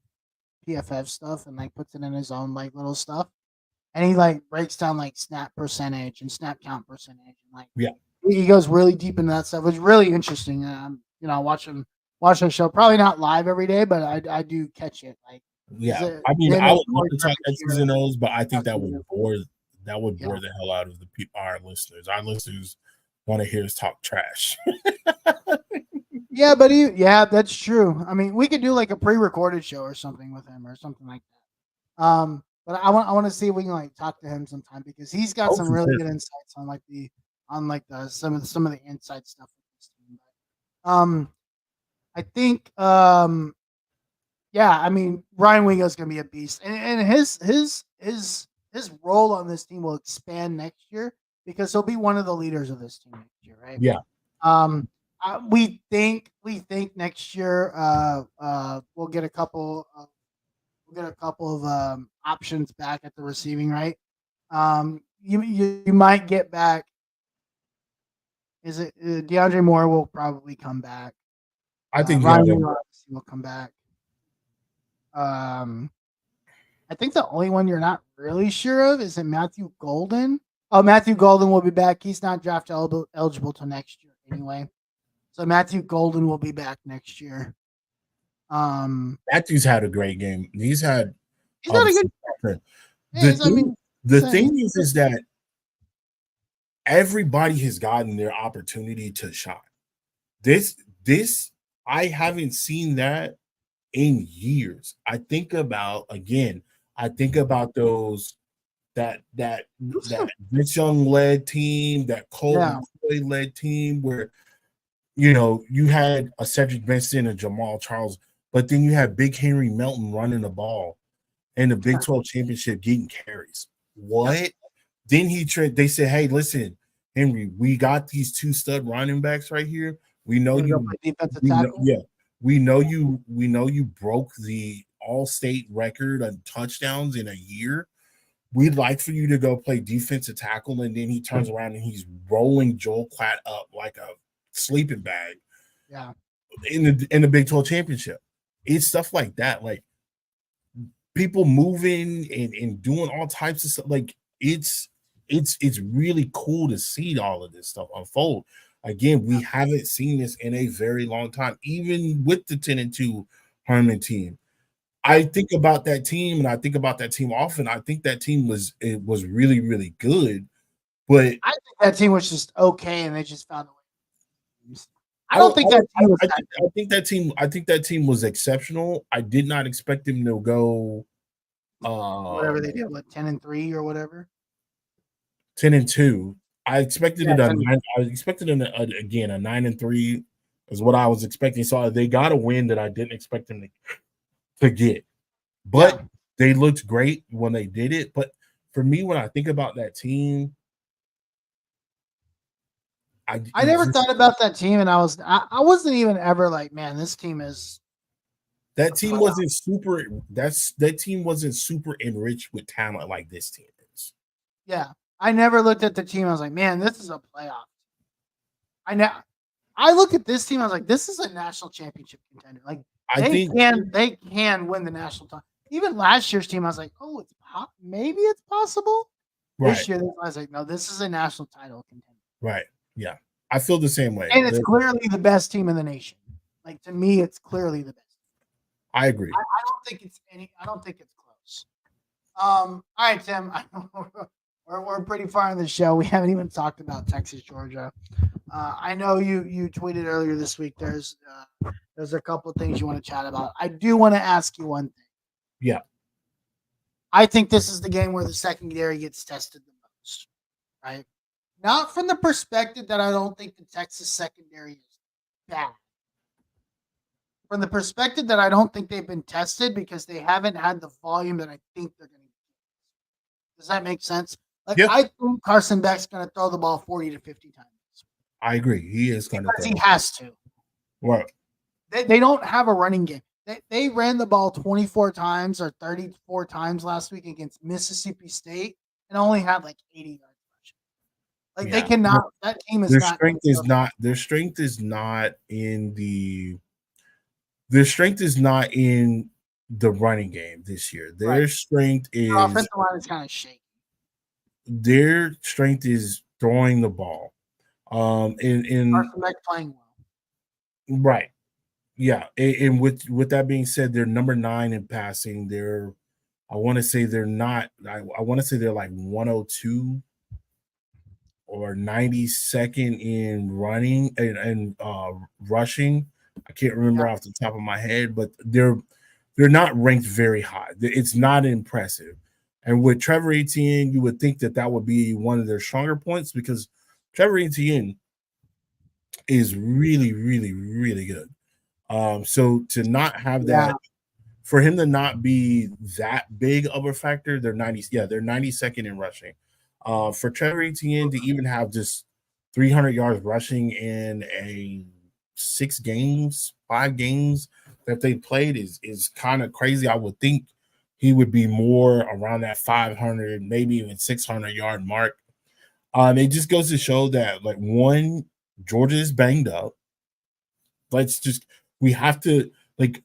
PFF stuff and like puts it in his own like little stuff, and he like breaks down like snap percentage and snap count percentage and like he goes really deep into that stuff. It's really interesting. Watch the show. Probably not live every day, but I do catch it. Like, I would love to talk X's and O's, but I think that would bore the hell out of our listeners. Our listeners want to hear us talk trash. Yeah, but that's true. I mean, we could do like a pre-recorded show or something with him or something like that. But I want to see if we can like talk to him sometime because he's got Oh, some for really sure. good insights on the some of the inside stuff with this team. I think yeah, I mean Ryan Wingo's gonna be a beast, and his role on this team will expand next year because he'll be one of the leaders of this team next year, right? Yeah, Um, we think next year we'll get a couple of options back at the receiving, right? You might get back. Is it DeAndre Moore will probably come back. I think Ryan DeAndre. Wingo obviously will come back. Um, I think the only one you're not really sure of is it Matthew Golden. Oh, Matthew Golden will be back. He's not draft eligible till next year anyway. So Matthew Golden will be back next year. Matthews had a great game. He's had He's not a good. the I thing. mean, The he's thing is that everybody has gotten their opportunity to shine. This I haven't seen that in years. I think about those that Vince Young led team, that Colt yeah, McCoy led team, where you had a Cedric Benson and Jamal Charles, but then you had Big Henry Melton running the ball in the Big 12 championship getting carries. yep. What? Then they said, hey, listen, Henry, we got these two stud running backs right here. We know Gonna go you play defensive we know, tackle. yeah, we know you broke the all-state record on touchdowns in a year. We'd like for you to go play defensive tackle, and then he turns around and he's rolling Joel Klatt up like a sleeping bag Yeah, in the Big 12 championship. It's stuff like that, like people moving and doing all types of stuff. Like it's really cool to see all of this stuff unfold. Again, we haven't seen this in a very long time, even with the 10-2 Herman team. I think about that team, and I think about that team often. I think that team was really, really good, but I think that team was just okay, and they just found a way. I I don't don't. think that team was. I think that team. I think that team was exceptional. I did not expect them to go Whatever they did, what 10-3 or whatever. 10-2. I expected Yeah, it a 10. nine. I expected again a 9-3 is what I was expecting. So they got a win that I didn't expect them to get, but Yeah, they looked great when they did it. But for me, when I think about that team, I never thought about that team, and I wasn't even ever like, man, this team is that a team playoff. wasn't super. That team wasn't super enriched with talent like this team is. Yeah, I never looked at the team. I was like, man, this is a playoff. I look at this team. I was like, this is a national championship contender. Like I think they can win the national title. Even last year's team, I was like, oh, maybe it's possible. right, This year, I was like, no, this is a national title contender, right, yeah. I feel the same way. and it's clearly the best team in the nation. Like to me, it's clearly the best. I agree. I don't think it's any. I don't think it's close. All right, Tim. We're pretty far in the show. We haven't even talked about Texas, Georgia. I know you tweeted earlier this week. There's a couple of things you want to chat about. I do want to ask you one thing. Yeah. I think this is the game where the secondary gets tested the most, right? Not from the perspective that I don't think the Texas secondary is bad. From the perspective that I don't think they've been tested because they haven't had the volume that I think they're going to get. Does that make sense? Like, Yeah. I think Carson Beck's going to throw the ball 40 to 50 times. I agree. He is going to. Because he has to. Right. They don't have a running game. They ran the ball 24 times or 34 times last week against Mississippi State and only had like 80 yards. Like they cannot. That team is their not. strength is not. Their strength is not in the. Their strength is not in the running game this year. Their strength is. Their offensive line is kind of shaky. Their strength is throwing the ball. In Carson Beck playing well. Right. Yeah. And with that being said, they're number 9 in passing. I want to say they're not. I want to say they're like 102 or 92nd in running and rushing. I can't remember off the top of my head, but they're not ranked very high. It's not impressive. And with Trevor Etienne, you would think that that would be one of their stronger points because Trevor Etienne is really, really, really good. So to not have that, for him to not be that big of a factor, they're 92nd in rushing. For Trevor Etienne to even have just 300 yards rushing in a 5 games that they played is kind of crazy. I would think he would be more around that 500, maybe even 600-yard mark. It just goes to show that, like, one, Georgia is banged up. We have to, like,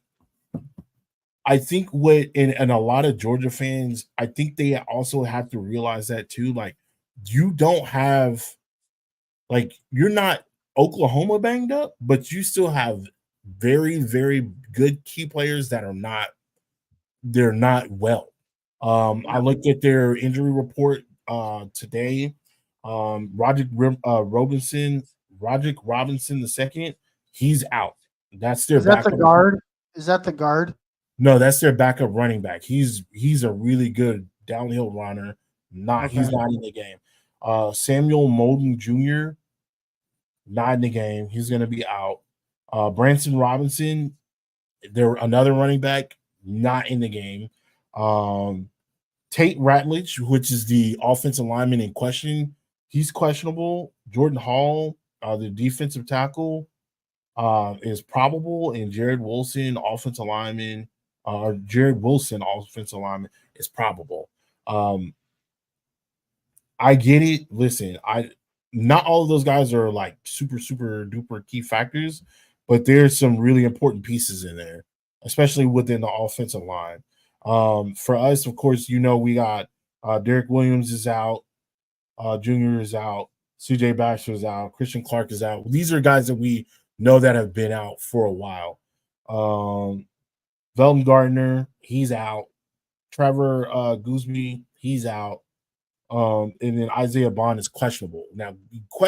I think and a lot of Georgia fans, I think they also have to realize that too. Like, you don't have, like, you're not Oklahoma banged up, but you still have very, very good key players that they're not well. I looked at their injury report today. Roderick Robinson II, he's out. That's their Is that the backup. guard? Is that the guard? No, that's their backup running back. He's a really good downhill runner. He's not in the game. Samuel Molden Jr., not in the game. He's going to be out. Branson Robinson, they're another running back, not in the game. Tate Ratledge, which is the offensive lineman in question, he's questionable. Jordan Hall, the defensive tackle, is probable, and Jared Wilson, offensive lineman, is probable. I get it. Listen, not all of those guys are like super, super duper key factors, but there's some really important pieces in there, especially within the offensive line. For us, of course, we got Derek Williams is out, Junior is out, CJ Baxter is out, Christian Clark is out. These are guys that we know that have been out for a while. Velton Gardner, he's out. Trevor Gooseby, he's out. And then Isaiah Bond is questionable. Now,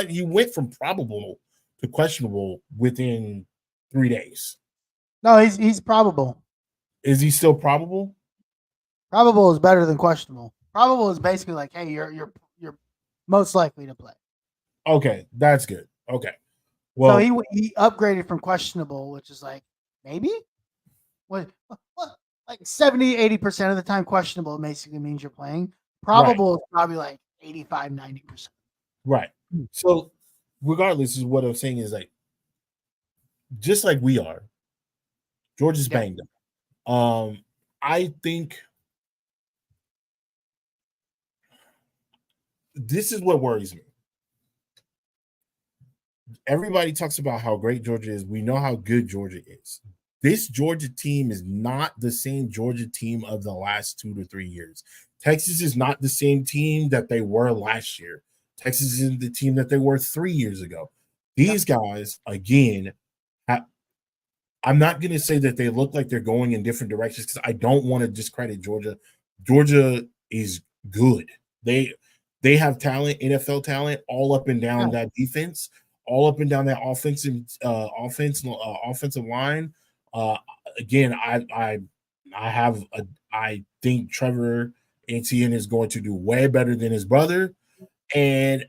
he went from probable to questionable within 3 days. No, he's probable. Is he still probable? Probable is better than questionable. Probable is basically like, hey, you're most likely to play. Okay, that's good. Okay. Well, so he upgraded from questionable, which is like maybe what like 70-80% of the time questionable basically means you're playing. Probable is probably like 85-90%. Right. So regardless, is what I'm saying is, like, just like we are, Georgia's banged up. I think this is what worries me. Everybody talks about how great Georgia is. We know how good Georgia is. This Georgia team is not the same Georgia team of the last 2 to 3 years. Texas is not the same team that they were last year. Texas is the team that they were 3 years ago. These guys, again, I'm not going to say that they look like they're going in different directions because I don't want to discredit Georgia. Georgia is good. They have talent, NFL talent, all up and down that defense, all up and down that offensive line. Again, I think Trevor Etienne is going to do way better than his brother, and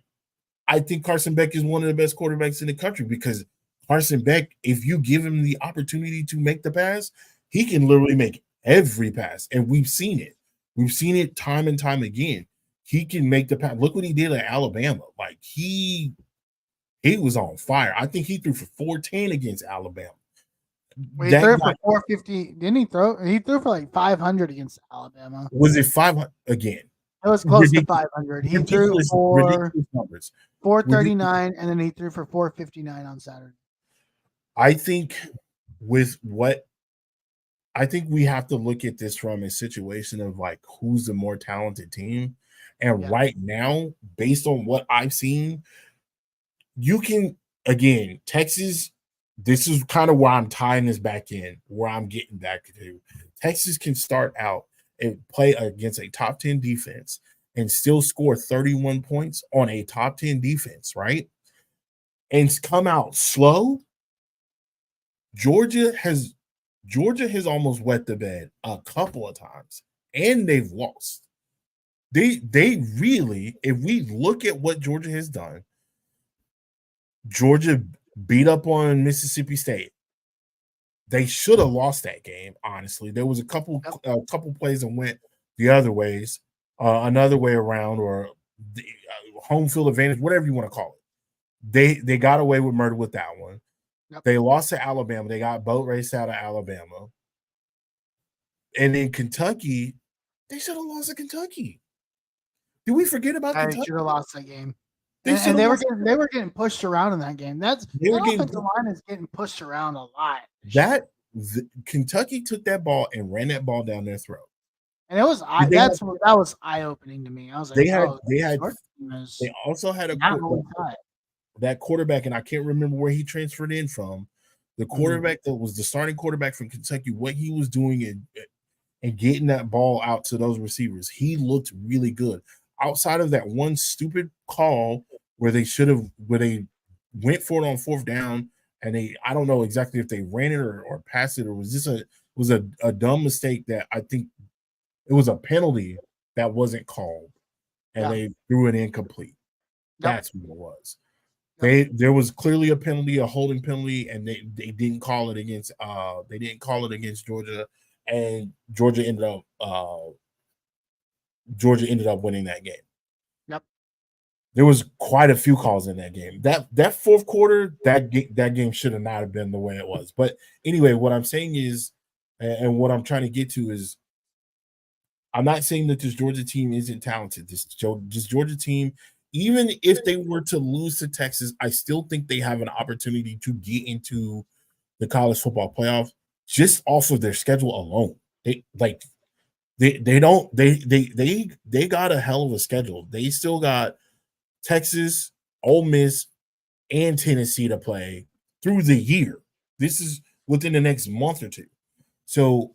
I think Carson Beck is one of the best quarterbacks in the country because Carson Beck, if you give him the opportunity to make the pass, he can literally make every pass, and we've seen it. We've seen it time and time again. He can make the pass. Look what he did at Alabama. Like, he was on fire. I think he threw for 410 against Alabama. Well, he threw for 450. Didn't he throw? He threw for like 500 against Alabama. Was it 500 again? It was close to 500. He threw for 439, and then he threw for 459 on Saturday. I think we have to look at this from a situation of, like, who's the more talented team. And right now, based on what I've seen, you can, again, Texas, this is kind of where I'm tying this back in, where I'm getting back to. Texas can start out and play against a top 10 defense and still score 31 points on a top 10 defense, right? And come out slow. Georgia has almost wet the bed a couple of times, and they've lost. They really, if we look at what Georgia has done, Georgia beat up on Mississippi State. They should have lost that game. Honestly, there was a couple plays that went the other ways, another way around, or the home field advantage, whatever you want to call it. They got away with murder with that one. Yep. They lost to Alabama. They got boat raced out of Alabama. And in Kentucky, they should have lost to Kentucky. Did we forget about They Kentucky? should have lost that game. They And they were getting pushed around in that game. That offensive line is getting pushed around a lot. Kentucky took that ball and ran that ball down their throat. And that was eye opening to me. I was like, they also had that quarterback, and I can't remember where he transferred in from. The quarterback that was the starting quarterback from Kentucky, what he was doing and getting that ball out to those receivers, he looked really good. Outside of that one stupid call where they went for it on fourth down, and I don't know exactly if they ran it or passed it, or was this a dumb mistake that I think it was a penalty that wasn't called, and they threw it incomplete. That's what it was. There was clearly a penalty, a holding penalty, and they didn't call it against Georgia, and Georgia ended up winning that game. Yep. There was quite a few calls in that game. That fourth quarter, that game should have not have been the way it was. But anyway, what I'm saying is, and what I'm trying to get to is, I'm not saying that this Georgia team isn't talented. This Georgia team, even if they were to lose to Texas, I still think they have an opportunity to get into the college football playoff just off of their schedule alone. They got a hell of a schedule. They still got Texas, Ole Miss, and Tennessee to play through the year. This is within the next month or two. So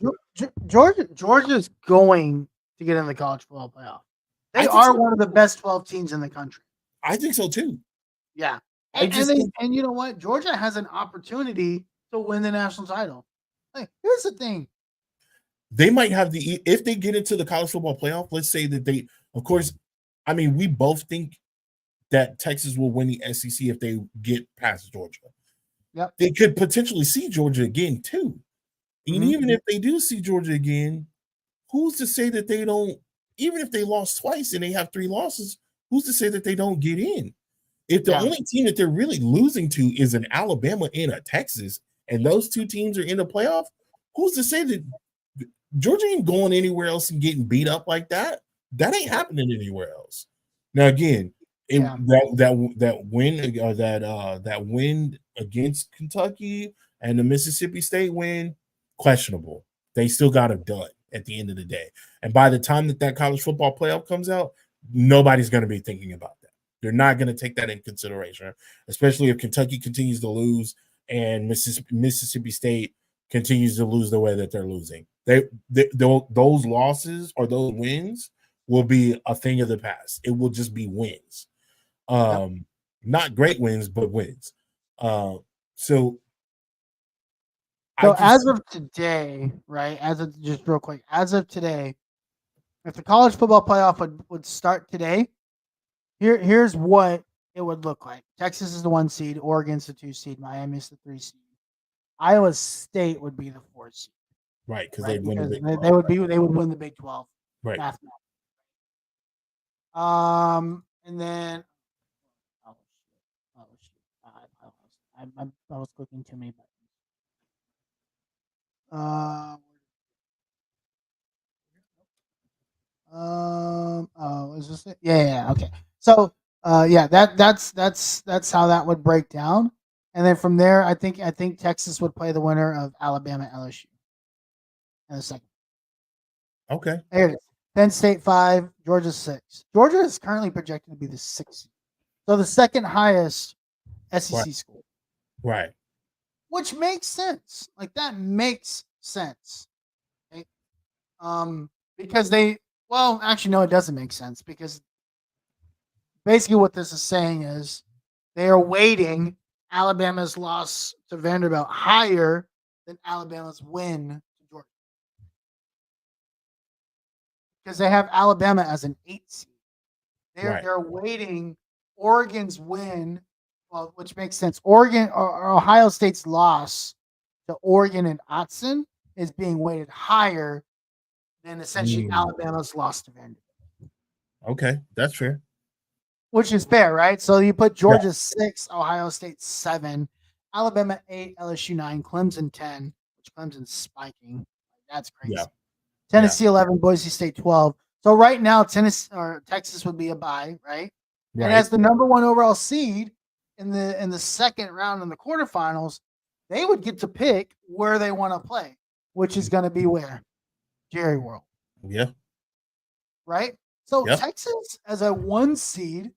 Georgia's going to get in the college football playoff. They are one of the best 12 teams in the country. I think so too. Yeah. And you know what? Georgia has an opportunity to win the national title. Like, here's the thing. They might have if they get into the college football playoff, let's say that of course, I mean, we both think that Texas will win the SEC if they get past Georgia. Yep. They could potentially see Georgia again too. And even if they do see Georgia again, who's to say that they don't, even if they lost twice and they have 3 losses, who's to say that they don't get in? If the only team that they're really losing to is an Alabama and a Texas, and those 2 teams are in the playoff, who's to say that Georgia ain't going anywhere else and getting beat up like that? That ain't happening anywhere else. Now, again, that win against Kentucky and the Mississippi State win, questionable. They still got it done at the end of the day. And by the time that college football playoff comes out, nobody's going to be thinking about that. They're not going to take that in consideration, especially if Kentucky continues to lose and Mississippi State continues to lose the way that they're losing. Those losses or those wins will be a thing of the past. It will just be wins. Not great wins, but wins. So as of today, right? Just real quick, as of today, if the college football playoff would start today, here's what it would look like. Texas is the 1 seed, Oregon's the 2 seed, Miami is the 3 seed. Iowa State would be the 4 seed. Right, because they would win the Big 12. Right. And then I was clicking too many buttons. Is this it? Yeah, okay. So that's how that would break down. And then from there, I think Texas would play the winner of Alabama LSU in a second. Okay. There it is. Penn State 5, Georgia 6. Georgia is currently projected to be the 6th. So the second highest SEC school. Right. Which makes sense. Like, that makes sense. Okay? Because actually, no, it doesn't make sense, because basically what this is saying is they are weighting Alabama's loss to Vanderbilt higher than Alabama's win to Georgia. Because they have Alabama as an 8 seed. They're waiting Oregon's win, well, which makes sense. Oregon or Ohio State's loss to Oregon and Autzen is being weighted higher than essentially Alabama's loss to Vanderbilt. Okay, that's fair. Which is fair, right? So you put Georgia 6, Ohio State 7, Alabama 8, LSU 9, Clemson 10, which Clemson's spiking. That's crazy. Yeah. Tennessee 11, Boise State 12. So right now, Tennessee or Texas would be a bye, right? And as the number 1 overall seed in the second round in the quarterfinals, they would get to pick where they want to play, which is going to be where? Jerry World. Yeah. Right? So Texas as a 1 seed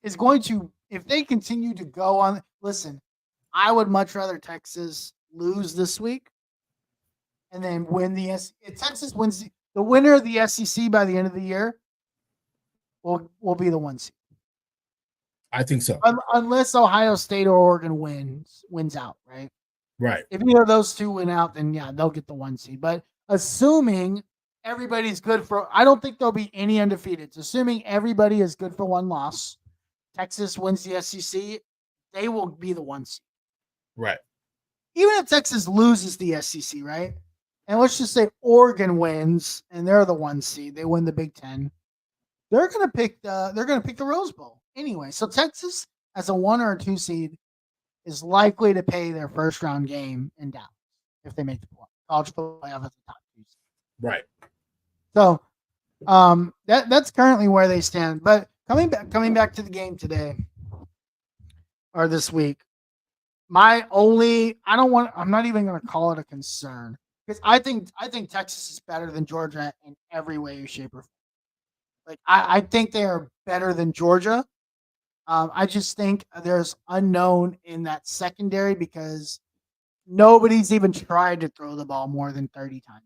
is going to, if they continue to go on, listen, I would much rather Texas lose this week and then win the if Texas wins the winner of the SEC by the end of the year will be the 1 seed. I think so. Unless Ohio State or Oregon wins out, right? Right. If either of those two win out, then yeah, they'll get the 1 seed. But assuming everybody's good for, I don't think there'll be any undefeateds. Assuming everybody is good for 1 loss, Texas wins the SEC, they will be the 1 seed. Right. Even if Texas loses the SEC, right? And let's just say Oregon wins and they're the 1 seed, they win the Big Ten. They're gonna pick the Rose Bowl anyway. So Texas as a 1 or a 2 seed is likely to pay their first round game in Dallas if they make the college football playoff as the top 2 seed. Right. So that's currently where they stand. But coming back to the game today or this week, I'm not even going to call it a concern because I think Texas is better than Georgia in every way, shape, or form. Like I think they are better than Georgia. I just think there's unknown in that secondary because nobody's even tried to throw the ball more than 30 times.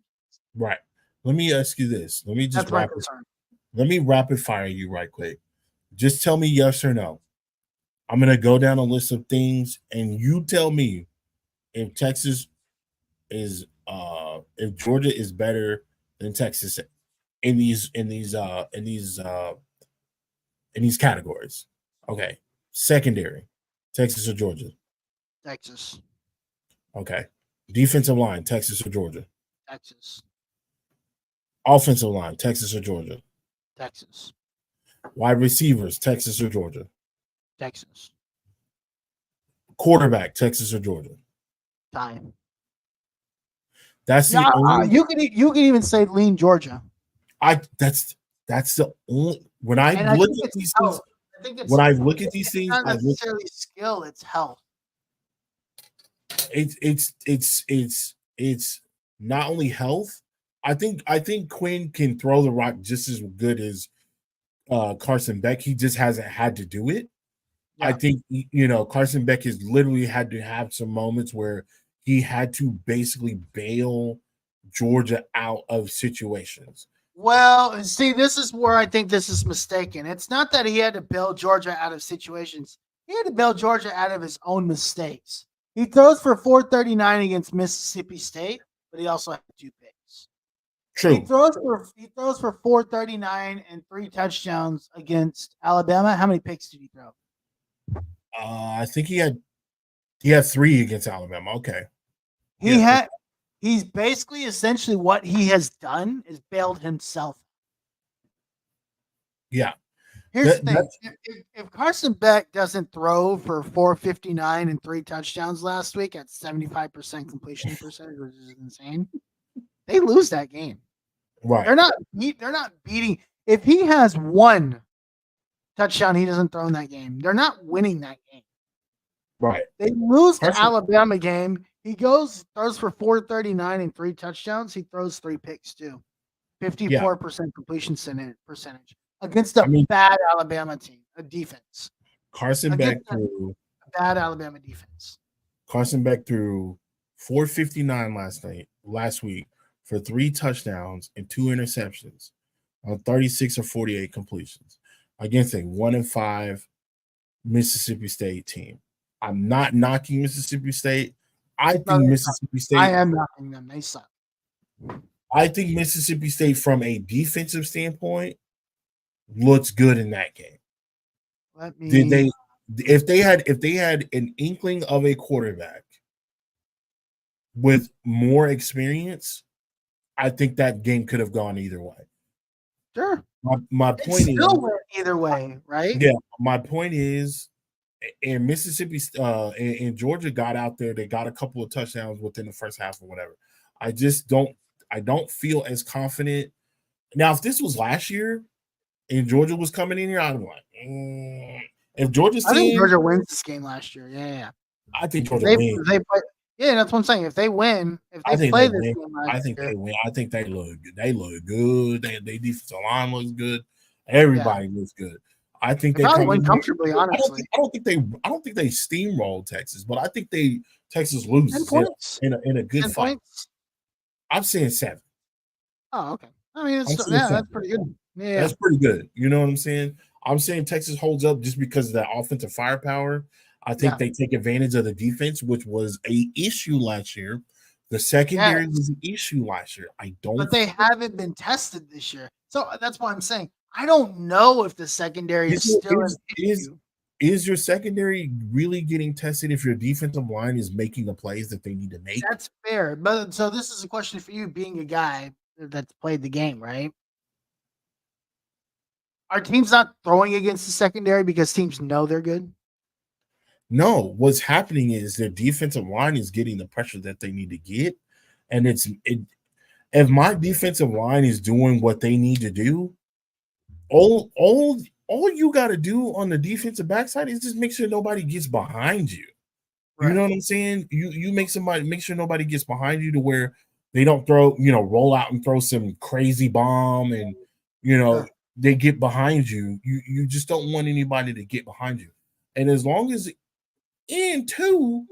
Right. Let me ask you this. Let me just rapid fire you right quick. Just tell me yes or no. I'm going to go down a list of things and you tell me if Texas is if Georgia is better than Texas in these categories. Okay. Secondary, Texas or Georgia? Texas. Okay. Defensive line, Texas or Georgia? Texas. Offensive line, Texas or Georgia? Texas. Wide receivers, Texas or Georgia? Texas. Quarterback, Texas or Georgia? Time. That's the only. You can even say lean Georgia. That's the only. When I look at these things, it's not necessarily skill, it's health. It's not only health. I think Quinn can throw the rock just as good as Carson Beck. He just hasn't had to do it. Yeah. I think Carson Beck has literally had to have some moments where he had to basically bail Georgia out of situations. Well, see, this is where I think this is mistaken. It's not that he had to bail Georgia out of situations. He had to bail Georgia out of his own mistakes. He throws for 439 against Mississippi State, but he also had 2 picks. True. He throws for 439 and 3 touchdowns against Alabama. How many picks did he throw? I think he had 3 against Alabama. Okay. He's basically essentially what he has done is bailed himself. Yeah. Here's the thing. If Carson Beck doesn't throw for 459 and 3 touchdowns last week at 75% completion percentage, which is insane, they lose that game. Right. They're not beating. If he has 1 touchdown he doesn't throw in that game, they're not winning that game. Right. They lose the Alabama game. He throws for 439 and 3 touchdowns. He throws 3 picks too. 54% completion percentage against a bad Alabama team, a defense. Carson Beck threw a bad Alabama defense. Carson Beck threw 459 last week for 3 touchdowns and 2 interceptions on 36 or 48 completions against a 1-5 Mississippi State team. I'm not knocking Mississippi State. I No, think they suck. Mississippi I State. am knocking them. They suck. I think Mississippi State, from a defensive standpoint, looks good in that game. Let Did me. they? If they had an inkling of a quarterback with more experience, I think that game could have gone either way. Sure. My It point is, still went either way, right? yeah, my point is, and Mississippi and Georgia got out there. They got a couple of touchdowns within the first half or whatever. I just don't. I don't feel as confident now. If this was last year and Georgia was coming in here, I'd be like, if Georgia's I think team, Georgia wins this game last year. Yeah. I think Georgia They wins. they play, yeah, that's what I'm saying. If they win, if I they think play they this win. game last I think year, they win. I think they look good. They look good. They defensive line looks good. yeah, Everybody looks good. I think they they probably come win in. comfortably. I don't Honestly, think. I don't think they. I don't think they steamroll Texas, but I think Texas 10 loses points. in a good 10 fight. points. I'm saying 7. Oh, okay. I mean, I'm it's saying yeah, 7. that's pretty good. Yeah, That's pretty good. You know what I'm saying? I'm saying Texas holds up just because of that offensive firepower. I think yeah, they take advantage of the defense, which was a issue last year. The yeah. secondary was an issue last year. I But don't. they haven't been tested this year, so that's why I'm saying I don't know if the secondary is Is still an is issue. is your secondary really getting tested if your defensive line is making the plays that they need to make? That's fair. But so this is a question for you, being a guy that's played the game, right? Are teams not throwing against the secondary because teams know they're good? No, what's happening is their defensive line is getting the pressure that they need to get, and if my defensive line is doing what they need to do, all you got to do on the defensive backside is just make sure nobody gets behind you. You know Right. what I'm saying? You make sure nobody gets behind you to where they don't roll out and throw some crazy bomb and Sure. they get behind you. You just don't want anybody to get behind you. And as long as and two,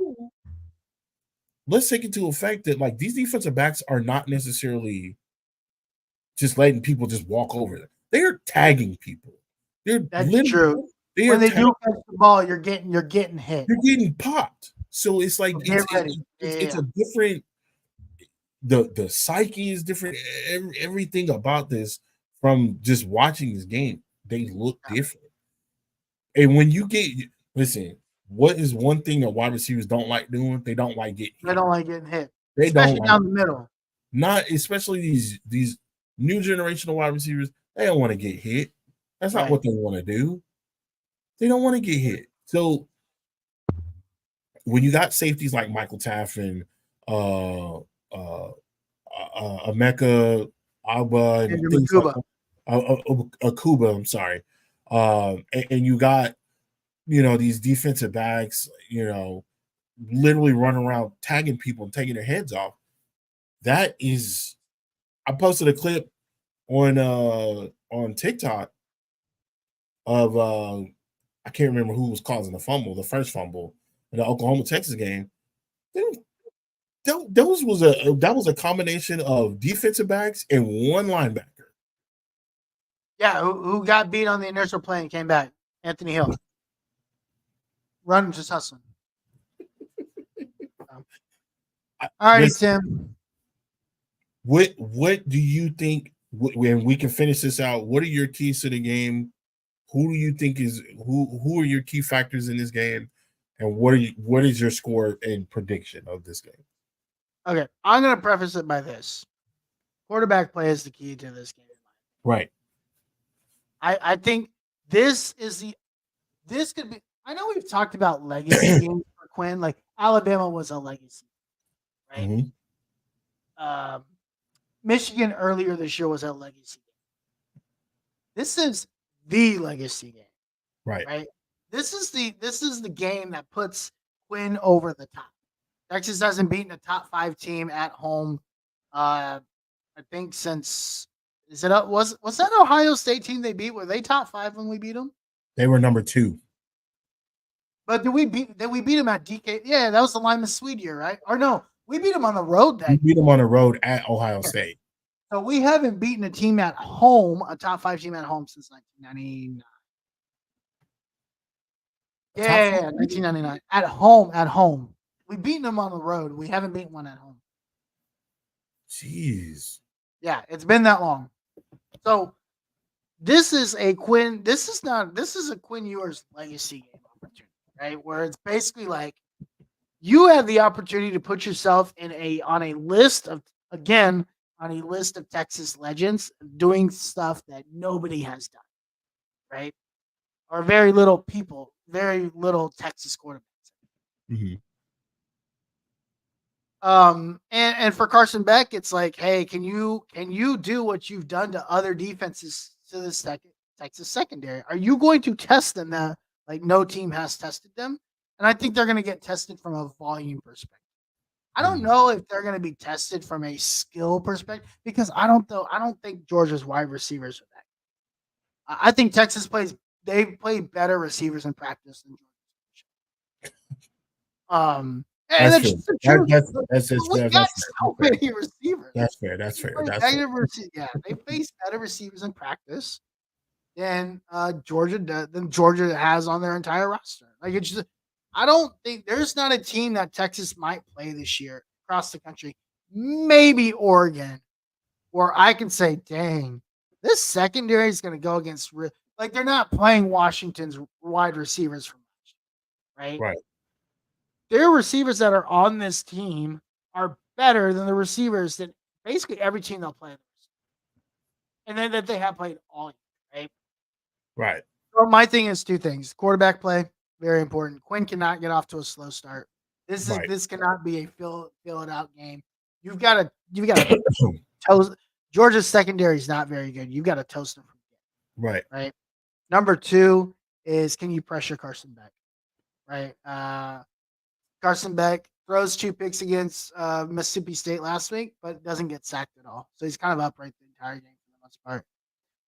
let's take into effect that like these defensive backs are not necessarily just letting people just walk over them. They're tagging people. They're That's literally true. they are When they tagging. do catch the ball, you're getting hit. You're getting popped. So it's like So get ready. it's Yeah. a different the psyche is different. Everything about this from just watching this game, they look different. And when you get listen, what is one thing that wide receivers don't like doing? They don't like getting They hit. don't like getting hit, They don't especially like down the middle. not especially these new generational wide receivers. They don't want to get hit. That's not Right. what they want to do. They don't want to get hit. So when you got safeties like Michael Taft and Emeka Agba and Andrew things like Makuba. Akuba, I'm sorry, and you got these defensive backs, literally running around tagging people and taking their heads off. That is, I posted a clip on TikTok of I can't remember who was causing the fumble, the first fumble in the Oklahoma Texas game. That was a combination of defensive backs and one linebacker. Yeah, who got beat on the initial play and came back? Anthony Hill. Running, just hustling. All righty, Tim. What do you think? When we can finish this out, what are your keys to the game? Who do you think who are your key factors in this game, and what is your score and prediction of this game? Okay, I'm going to preface it by this: quarterback play is the key to this game. Right. I think this could be. I know we've talked about legacy games for Quinn. Like Alabama was a legacy, right? Mm-hmm. Michigan earlier this year was a legacy game. This is the legacy game, right? This is the game that puts Quinn over the top. Texas hasn't beaten a top 5 team at home. I think since was that Ohio State team they beat? Were they top 5 when we beat them? They were number 2. But did we beat them at DK? Yeah, that was the Lima Sweet year, right? Or no, we beat them on the road that We beat them on the road at Ohio State. So we haven't beaten a team at home, a top 5 team at home since 1999. Yeah, 1999 at home. We've beaten them on the road. We haven't beaten one at home. Jeez. Yeah, it's been that long. So this is a Quinn. This is not. This is a Quinn Ewers legacy game opportunity, right? Where it's basically like you have the opportunity to put yourself on a list of Texas legends doing stuff that nobody has done, right? Or very little Texas quarterbacks. Mm-hmm. And for Carson Beck, it's like, hey, can you do what you've done to other defenses to the Texas secondary? Are you going to test them that like no team has tested them? And I think they're going to get tested from a volume perspective. I don't know if they're going to be tested from a skill perspective because I don't think Georgia's wide receivers are that. I think Texas they play better receivers in practice than Georgia. And That's that's true. just the truth. We got That's so fair. many receivers. That's fair. That's fair. That's fair. Yeah, they face better receivers in practice than Georgia has on their entire roster. Like it's just, I don't think there's not a team that Texas might play this year across the country. Maybe Oregon, where I can say, dang, this secondary is going to go against like they're not playing Washington's wide receivers for much, right? Right. Their receivers that are on this team are better than the receivers that basically every team they'll play. And then that they have played all year, right? Right. So my thing is two things. Quarterback play, very important. Quinn cannot get off to a slow start. This cannot be a fill it out game. You've got to toast Georgia's secondary is not very good. You've got to toast them from right. Right. Number two is can you pressure Carson Beck? Right. Carson Beck throws 2 picks against Mississippi State last week, but doesn't get sacked at all. So he's kind of upright the entire game for the most part.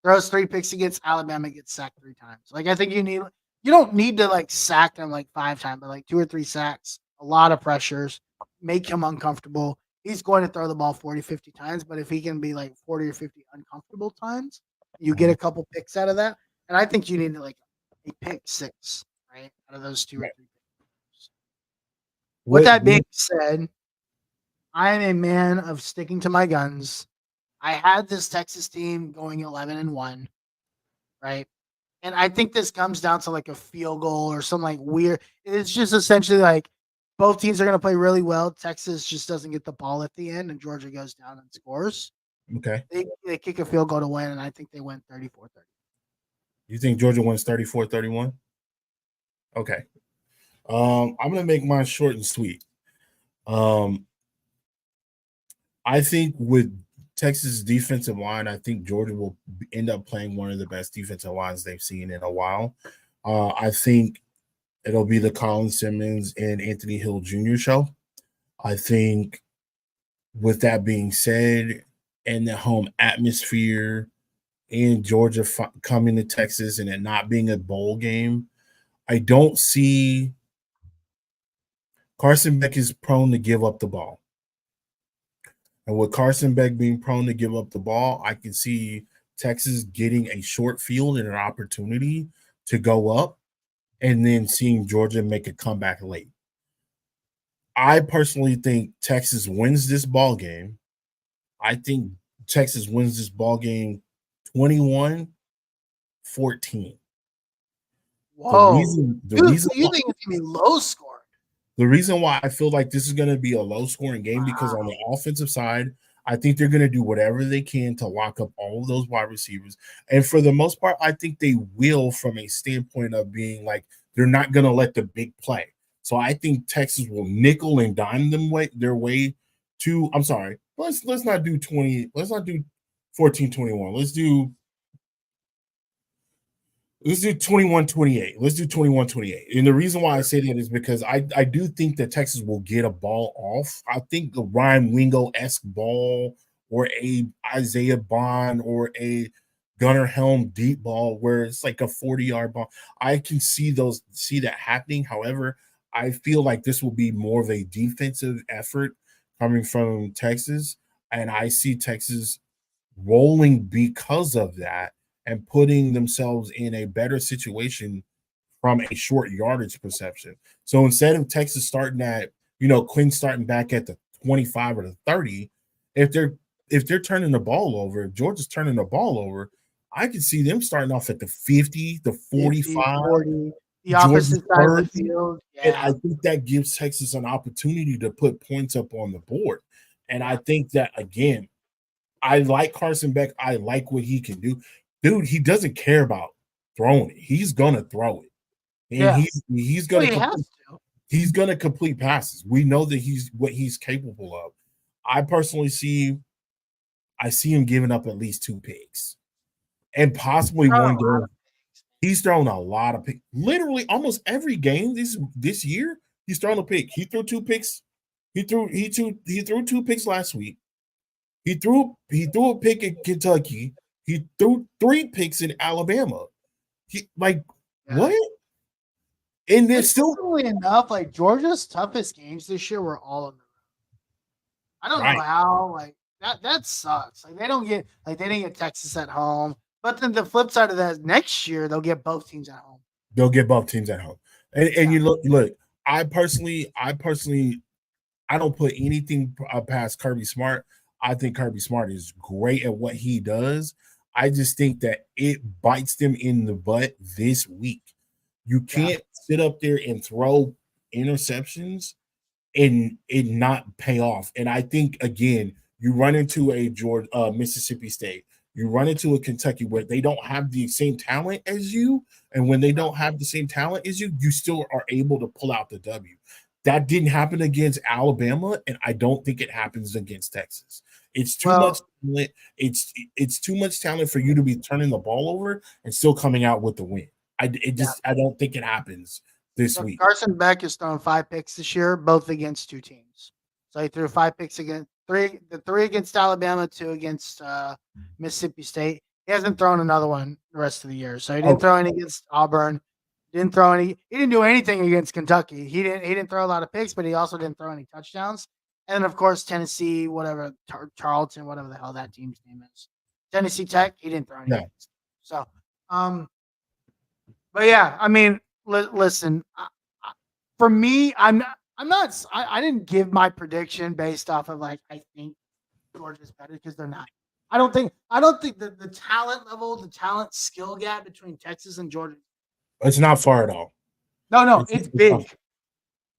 Throws 3 picks against Alabama, gets sacked 3 times. Like I think you don't need to like sack him like 5 times, but like 2 or 3 sacks, a lot of pressures, make him uncomfortable. He's going to throw the ball 40, 50 times, but if he can be like 40 or 50 uncomfortable times, you get a couple picks out of that. And I think you need like a pick 6, right? Out of those 2 or 3 picks. With that being said, I am a man of sticking to my guns. I had this Texas team going 11-1, right? And I think this comes down to like a field goal or some like weird. It's just essentially like both teams are going to play really well. Texas just doesn't get the ball at the end, and Georgia goes down and scores. Okay. They kick a field goal to win, and I think they win 34-30. You think Georgia wins 34-31? Okay. I'm going to make mine short and sweet. I think with Texas defensive line, I think Georgia will end up playing one of the best defensive lines they've seen in a while. I think it'll be the Colin Simmons and Anthony Hill Jr. show. I think with that being said, and the home atmosphere and Georgia coming to Texas and it not being a bowl game, I don't see Carson Beck is prone to give up the ball. And with Carson Beck being prone to give up the ball, I can see Texas getting a short field and an opportunity to go up and then seeing Georgia make a comeback late. I personally think Texas wins this ball game. I think Texas wins this ball game 21-14. Whoa. You think it's going to be low scoring? The reason why I feel like this is going to be a low-scoring game because on the offensive side, I think they're going to do whatever they can to lock up all of those wide receivers. And for the most part, I think they will from a standpoint of being like they're not going to let the big play. So I think Texas will nickel and dime their way to – I'm sorry. Let's not do 20 – let's not do 14-21. Let's do 21-28. Let's do 21-28. And the reason why I say that is because I do think that Texas will get a ball off. I think the Ryan Wingo-esque ball or a Isaiah Bond or a Gunnar Helm deep ball where it's like a 40-yard ball. I can see that happening. However, I feel like this will be more of a defensive effort coming from Texas. And I see Texas rolling because of that and putting themselves in a better situation from a short yardage perception. So instead of Texas starting at Quinn starting back at the 25 or the 30, if they're turning the ball over, if Georgia's turning the ball over, I could see them starting off at the 50, the 50, 45, 40, the Georgia's opposite side of the 30. field. And I Yeah. think that gives Texas an opportunity to put points up on the board. And I think that, again, I like Carson Beck. I like what he can do. Dude, he doesn't care about throwing it. He's gonna throw it. And Yeah. he's Well, gonna he has to. he's gonna complete passes. We know that he's what he's capable of. I personally see him giving up at least 2 picks and possibly Throw a one lot game. of picks. He's thrown a lot of picks. Literally almost every game this year, he's thrown a pick. He threw 2 picks. He threw 2 picks last week. He threw a pick in Kentucky. He threw 3 picks in Alabama. Yeah. What? And they're still Interestingly enough, like Georgia's toughest games this year were all on the road. I don't know right. how. Like that sucks. Like they didn't get Texas at home. But then the flip side of that is next year they'll get both teams at home. They'll get both teams at home. And Yeah. you look. I personally, I don't put anything past Kirby Smart. I think Kirby Smart is great at what he does. I just think that it bites them in the butt this week. You can't sit up there and throw interceptions and it not pay off. And I think, again, you run into a Mississippi State, you run into a Kentucky where they don't have the same talent as you, and when they don't have the same talent as you, you still are able to pull out the W. That didn't happen against Alabama, and I don't think it happens against Texas. It's too much talent. It's too much talent for you to be turning the ball over and still coming out with the win. I don't think it happens this week. Carson Beck has thrown 5 picks this year, both against 2 teams. So he threw 5 picks against 3 against Alabama, 2 against Mississippi State. He hasn't thrown another one the rest of the year. So he didn't throw any against Auburn. He didn't do anything against Kentucky. He didn't throw a lot of picks, but he also didn't throw any touchdowns. And then of course Tennessee, whatever, Charlton, whatever the hell that team's name is. Tennessee Tech, he didn't throw any picks. So but yeah, I mean, listen, for me, I didn't give my prediction based off of like I think Georgia's better because they're not. I don't think the talent level, the talent skill gap between Texas and Georgia. It's not far at all. No, it's big.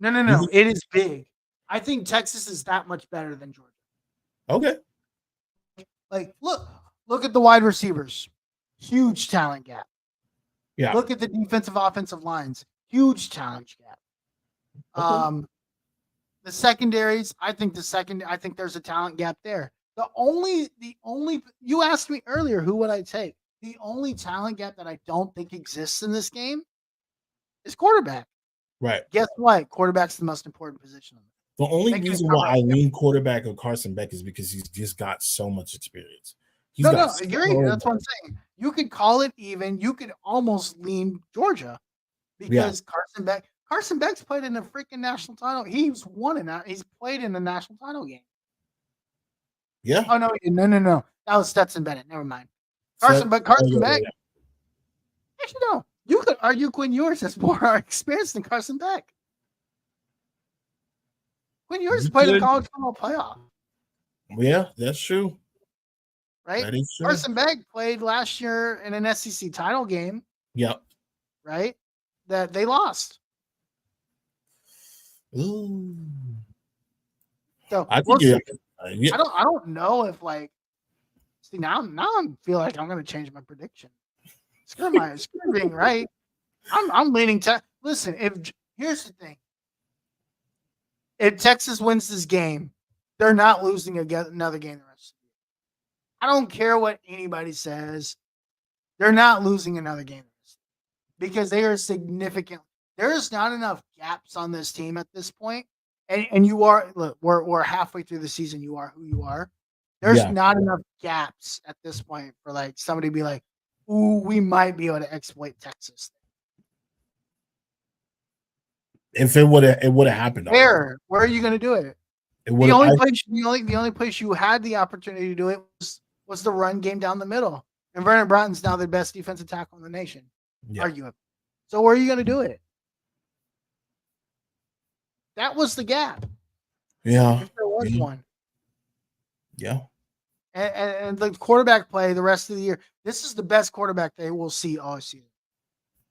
No, it is big. I think Texas is that much better than Georgia. Okay. Like look at the wide receivers. Huge talent gap. Yeah. Look at the defensive offensive lines. Huge talent gap. Okay. The secondaries, I think there's a talent gap there. The only you asked me earlier who would I take? The only talent gap that I don't think exists in this game is quarterback. Right. Guess what? Quarterback's the most important position. The only reason why I lean quarterback on Carson Beck is because he's just got so much experience. No, agree. That's what I'm saying. You could call it even. You could almost lean Georgia because Carson Beck's played in a freaking national title. He's played in a national title game. Yeah. Oh no. That was Stetson Bennett. Never mind. Carson Beck. Actually, no. You could argue Quinn Ewers has more experience than Carson Beck. Quinn Ewers played in the college football playoff. Yeah, that's true. Right? That is true. Carson Beck played last year in an SEC title game. Yep. Right? That they lost. Ooh. So I think I don't know if like now I feel like I'm gonna change my prediction. Screw being right. I'm leaning listen, here's the thing. If Texas wins this game, they're not losing another game the rest of the year. I don't care what anybody says. They're not losing another game because they are significant. There's not enough gaps on this team at this point. And you are, look, we're halfway through the season. You are who you are. There's not enough gaps at this point for like somebody to be like, ooh, we might be able to exploit Texas. If it would have happened. Where are you going to do it? The only place you had the opportunity to do it was the run game down the middle. And Vernon Broughton's now the best defensive tackle in the nation, arguably. So where are you going to do it? That was the gap. Yeah. If there was one. Yeah. And the quarterback play the rest of the year. This is the best quarterback they will see all season.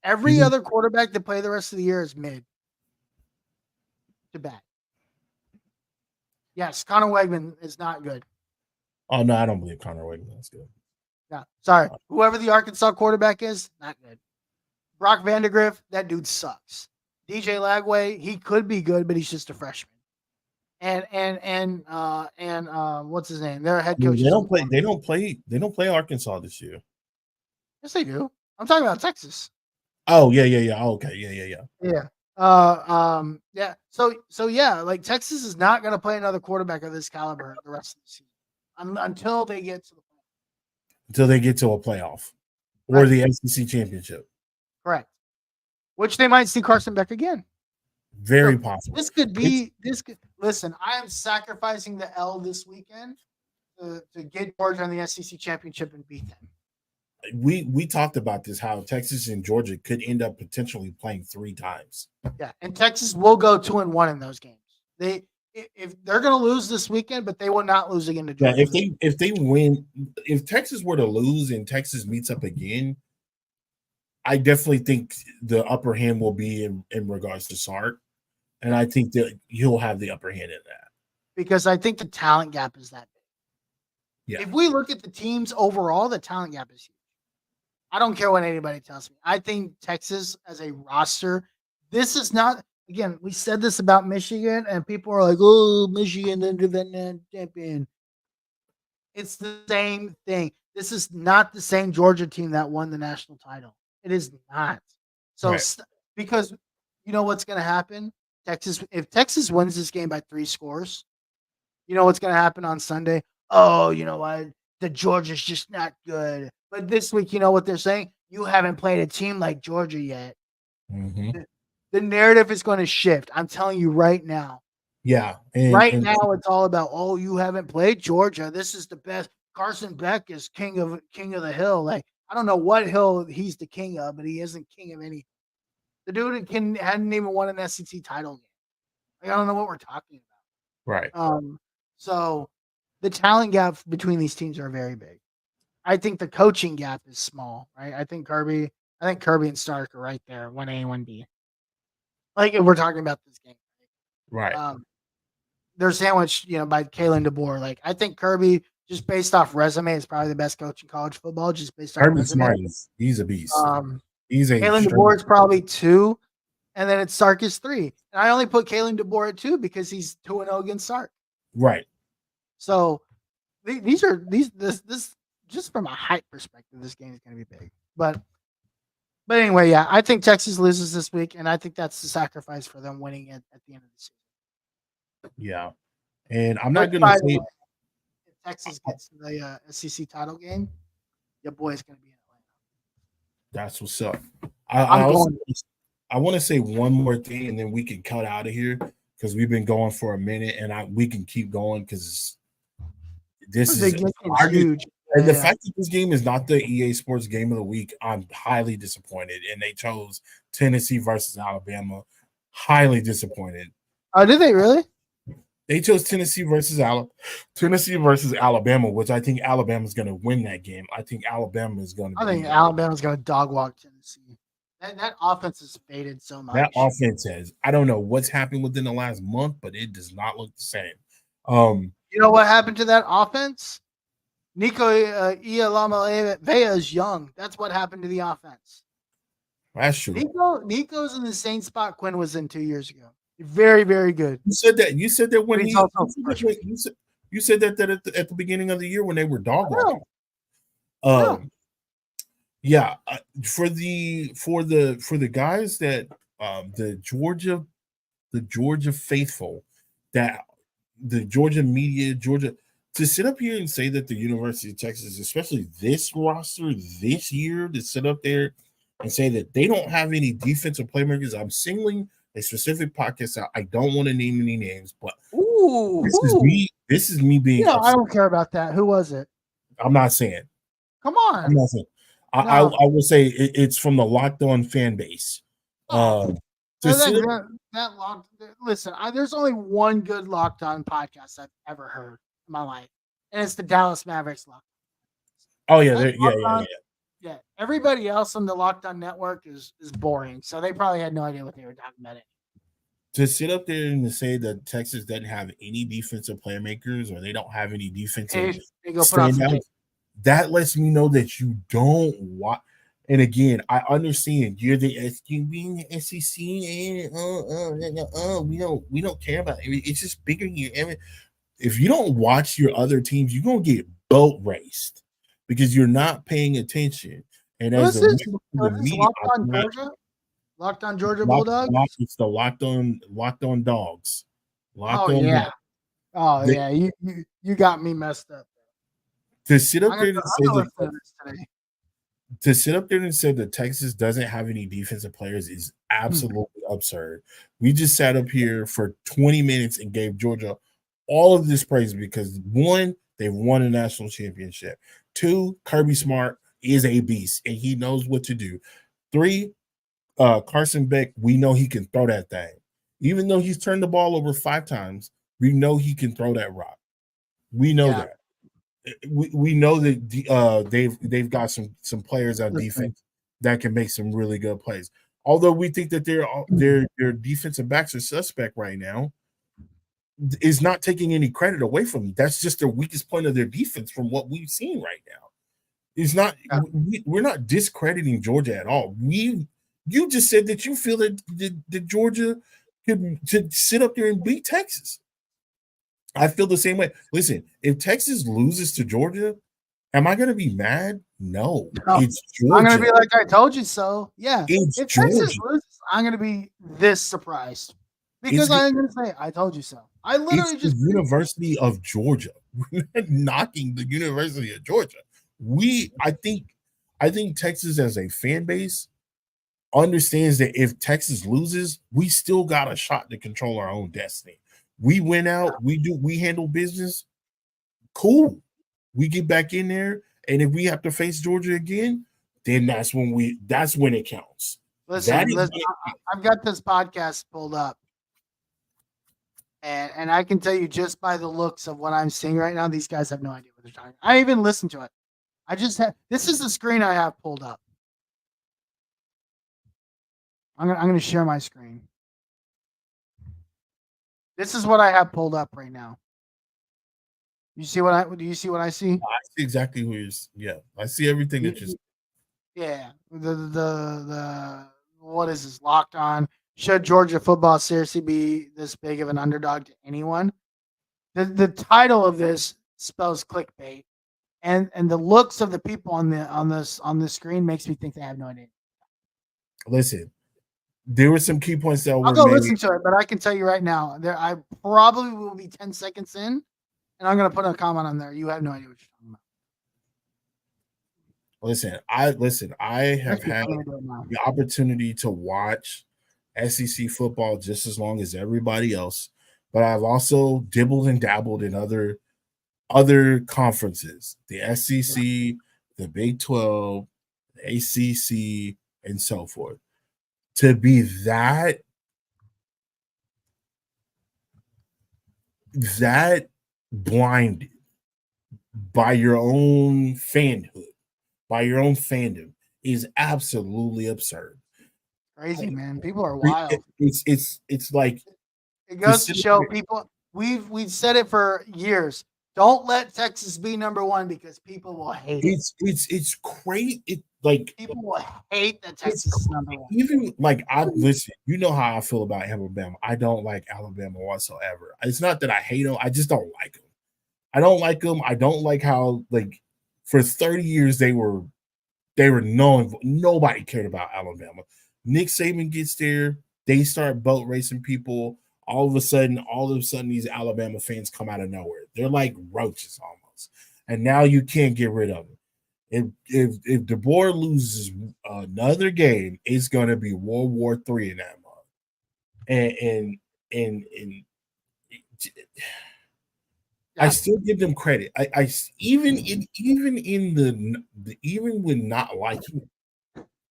Every other quarterback that play the rest of the year is mid to bad. Yes, Connor Wegman is not good. Oh no, I don't believe Connor Wegman is good. No, sorry. Whoever the Arkansas quarterback is, not good. Brock Vandegrift, that dude sucks. DJ Lagway, he could be good, but he's just a freshman. And what's his name? Their head coach. They don't play. They don't play Arkansas this year. Yes, they do. I'm talking about Texas. Oh yeah. Okay, yeah. Yeah. So yeah, like Texas is not going to play another quarterback of this caliber the rest of the season until they get to the playoff or the SEC championship. Correct. Which they might see Carson Beck again. Very possible. This could be. Listen, I am sacrificing the L this weekend to get Georgia on the SEC championship and beat them. We talked about this, how Texas and Georgia could end up potentially playing 3 times. Yeah, and Texas will go 2-1 in those games. If they're going to lose this weekend, but they will not lose again to Georgia. Yeah, if they win, if Texas were to lose and Texas meets up again, I definitely think the upper hand will be in regards to Sark, and I think that he'll have the upper hand in that. Because I think the talent gap is that big. Yeah. If we look at the teams overall, the talent gap is huge. I don't care what anybody tells me. I think Texas as a roster, this is not, again, we said this about Michigan, and people are like, oh, Michigan didn't defend champion. It's the same thing. This is not the same Georgia team that won the national title. It is not. So, because you know what's going to happen? If Texas wins this game by 3 scores, you know what's going to happen on Sunday? Oh, you know what? The Georgia's just not good. But this week, you know what they're saying? You haven't played a team like Georgia yet. Mm-hmm. The narrative is going to shift. I'm telling you right now. Yeah. Now it's all about, oh, you haven't played Georgia. This is the best. Carson Beck is king of the hill. Like, I don't know what hill he's the king of, but he isn't king of any. The dude hadn't even won an SEC title game. Like, I don't know what we're talking about. Right. So the talent gap between these teams are very big. I think the coaching gap is small, right? I think Kirby and Stark are right there, 1A and 1B. Like, if we're talking about this game. Right. They're sandwiched, by Kalen DeBoer. Like, I think Kirby, just based off resume, is probably the best coach in college football. Just based off resume. He's a beast. Kalen DeBoer is probably 2, and then it's Sark is 3. And I only put Kalen DeBoer at 2 because he's 2-0 against Sark. Right. So this just from a hype perspective, this game is going to be big. But anyway, yeah, I think Texas loses this week, and I think that's the sacrifice for them winning it at the end of the season. Yeah, and I'm not going to say if Texas gets to the SEC title game, your boy's going to be in Atlanta. That's what's up. I want to say one more thing, and then we can cut out of here because we've been going for a minute, and we can keep going because this is huge. And the fact that this game is not the EA Sports Game of the Week, I'm highly disappointed. And they chose Tennessee versus Alabama. Highly disappointed. Oh, did they really? They chose Tennessee versus Alabama, which I think Alabama's going to win that game. I think Alabama's going to dog walk Tennessee. That offense has faded so much. That offense has. I don't know what's happened within the last month, but it does not look the same. You know what happened to that offense? Nico Iamaleava is young. That's what happened to the offense. That's true. Nico's in the same spot Quinn was in 2 years ago. Very, very good. You said that when you said that at the beginning of the year when they were dog walking. Yeah, for the guys that the Georgia faithful, that the Georgia media, to sit up here and say that the University of Texas, especially this roster this year, to sit up there and say that they don't have any defensive playmakers. I'm singling a specific podcast out. I don't want to name any names, but this is me being. I don't care about that. Who was it? I'm not saying. Come on. I'm not saying. I will say it's from the Locked On fan base. So To sit up, That locked. Listen, there's only one good Locked On podcast I've ever heard in my life, and it's the Dallas Mavericks Locked. oh yeah, That yeah, Locked yeah, On, yeah. yeah. Everybody else on the Locked On network is boring, so they probably had no idea what they were talking about. It. To sit up there and to say that Texas doesn't have any defensive playmakers or they don't have any defensive They go put on some standouts, that lets me know that you don't want. And again, I understand you're being the SEC, and we don't care about it. It's just bigger here. If you don't watch your other teams, you're gonna get boat raced because you're not paying attention. And as What's a this? member of Is the this media, Locked On Georgia? Locked On Georgia locked, Bulldogs? it's the locked on dogs. Locked Oh on yeah. dogs. Oh They, yeah. You got me messed up. to sit up I'm there gonna, and I'm say gonna that listen to this today. to sit up there and say that Texas doesn't have any defensive players is Hmm. absolutely absurd. We just sat up here for 20 minutes and gave Georgia all of this praise because one, they've won a national championship. Two, Kirby Smart is a beast and he knows what to do. Three, Carson Beck, we know he can throw that thing. Even though he's turned the ball over 5 times, we know he can throw that rock. We know Yeah. that. We know that they've got some players on defense that can make some really good plays. Although we think that their defensive backs are suspect right now, is not taking any credit away from them. That's just their weakest point of their defense from what we've seen right now. It's not Yeah. we're not discrediting Georgia at all. You just said that you feel that Georgia could sit up there and beat Texas. I feel the same way. Listen, if Texas loses to Georgia, am I going to be mad? No, No. it's I'm gonna Georgia. be like, I told you so. Yeah. It's If Texas Georgia. loses, I'm gonna be this surprised because It's I'm gonna say, I told you so. I literally the just University of Georgia. We're not knocking the University of Georgia. I think Texas as a fan base understands that if Texas loses, we still got a shot to control our own destiny. We went out, we handle business. Cool. We get back in there, and if we have to face Georgia again, then that's when it counts. listen. I've got this podcast pulled up, and I can tell you just by the looks of what I'm seeing right now, these guys have no idea what they're talking. I even listened to it. I just have this is the screen I have pulled up. I'm gonna share my screen. This is what I have pulled up right now. Do you see what I see? I see exactly who you're. Yeah, I see everything that you're. Yeah. The what is this? Locked On. Should Georgia football seriously be this big of an underdog to anyone? The title of this spells clickbait, and the looks of the people on the screen makes me think they have no idea. Listen, there were some key points that I'll were go made. listen to it, but I can tell you right now, I probably will be 10 seconds in, and I'm gonna put a comment on there. You have no idea what you're talking about. I have had the opportunity to watch SEC football just as long as everybody else, but I've also dibbled and dabbled in other conferences, the SEC, the Big 12, the ACC, and so forth. To be that blinded by your own fanhood, by your own fandom, is absolutely absurd. Crazy, man. People are wild. It's like it goes to show people. We've said it for years. Don't let Texas be number one because people will hate it. It's great. It like people will hate that Texas is number one. Even like listen, you know how I feel about Alabama. I don't like Alabama whatsoever. It's not that I hate them. I just don't like them. I don't like them. I don't like how like for 30 years they were known. Nobody cared about Alabama. Nick Saban gets there. They start boat racing people. All of a sudden, these Alabama fans come out of nowhere. They're like roaches almost. And now you can't get rid of them. If DeBoer loses another game, it's going to be World War III in that month. And I still give them credit. I even with not liking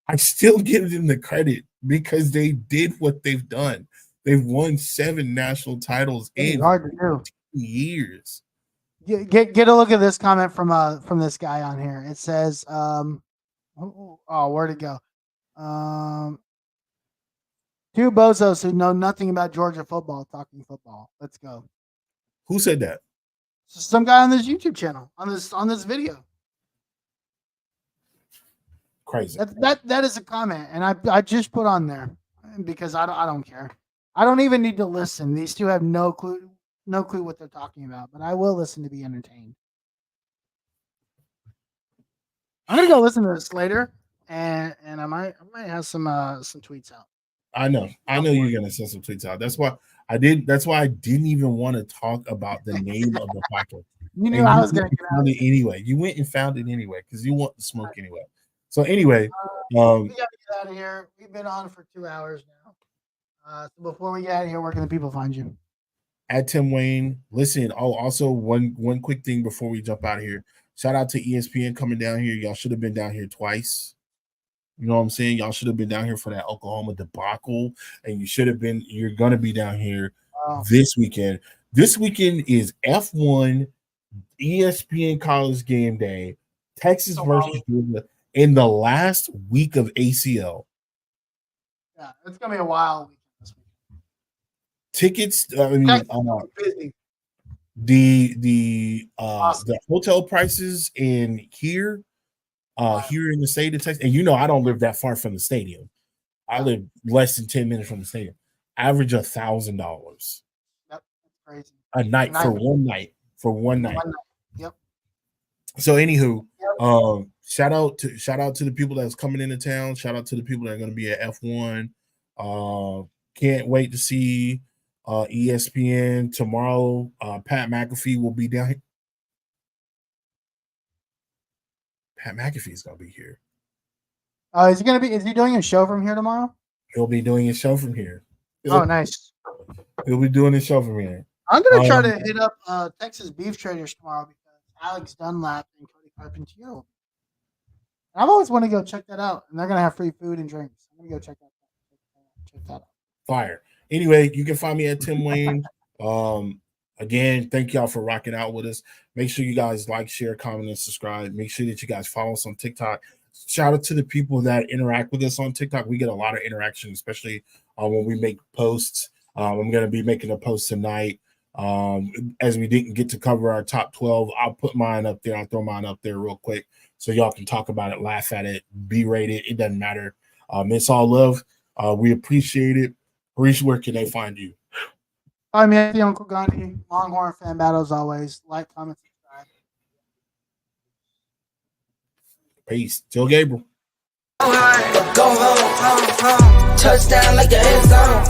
I still give them the credit because they did what they've done. They've won 7 national titles It's in hard to do. years. Get a look at this comment from this guy on here. It says, where'd it go? Two bozos who know nothing about Georgia football talking football. Let's go. Who said that? Some guy on this YouTube channel on this video. Crazy. That is a comment, and I just put on there because I don't care. I don't even need to listen. These two have no clue what they're talking about, but I will listen to be entertained. I'm gonna go listen to this later, and I might have some tweets out. I know you're gonna send some tweets out. That's why I didn't even want to talk about the name of the podcast. You knew I was gonna get out it anyway. You went and found it anyway because you want the smoke anyway. So anyway, we gotta get out of here. We've been on for 2 hours now. So before we get out of here, where can the people find you? At Tim Wayne. Listen. Oh, also one quick thing before we jump out of here. Shout out to ESPN coming down here. Y'all should have been down here twice. You know what I'm saying? Y'all should have been down here for that Oklahoma debacle, and you're gonna be down here this weekend. This weekend is F1 ESPN College Game Day, Texas versus Georgia in the last week of ACL. Yeah, it's gonna be a wild weekend this week. Tickets, the hotel prices in here in the state of Texas, and I don't live that far from the stadium. I live less than 10 minutes from the stadium. Average $1,000. Yep, that's crazy. A night for one night. Yep. So anywho, shout out to the people that's coming into town. Shout out to the people that are going to be at F1. Can't wait to see ESPN tomorrow. Pat McAfee will be down here. Pat McAfee is going to be here. Is he doing a show from here tomorrow? He'll be doing a show from here. Oh, nice. He'll be doing a show from here. I'm going to try to hit up Texas Beef Traders tomorrow because Alex Dunlap and Cody Carpentier. I've always wanted to go check that out, and they're going to have free food and drinks. I'm going to go check that out. Fire. Anyway, you can find me at Tim Wayne. Again, thank y'all for rocking out with us. Make sure you guys like, share, comment, and subscribe. Make sure that you guys follow us on TikTok. Shout out to the people that interact with us on TikTok. We get a lot of interaction, especially when we make posts. I'm going to be making a post tonight. As we didn't get to cover our top 12, I'll put mine up there. I'll throw mine up there real quick so y'all can talk about it, laugh at it, berate it. It doesn't matter. It's all love. We appreciate it. Harish, where can they find you? I'm the Uncle Gandhi. Longhorn fan battle as always. Like, comment, subscribe. Peace. Till Gabriel. Go home, touchdown like an end zone.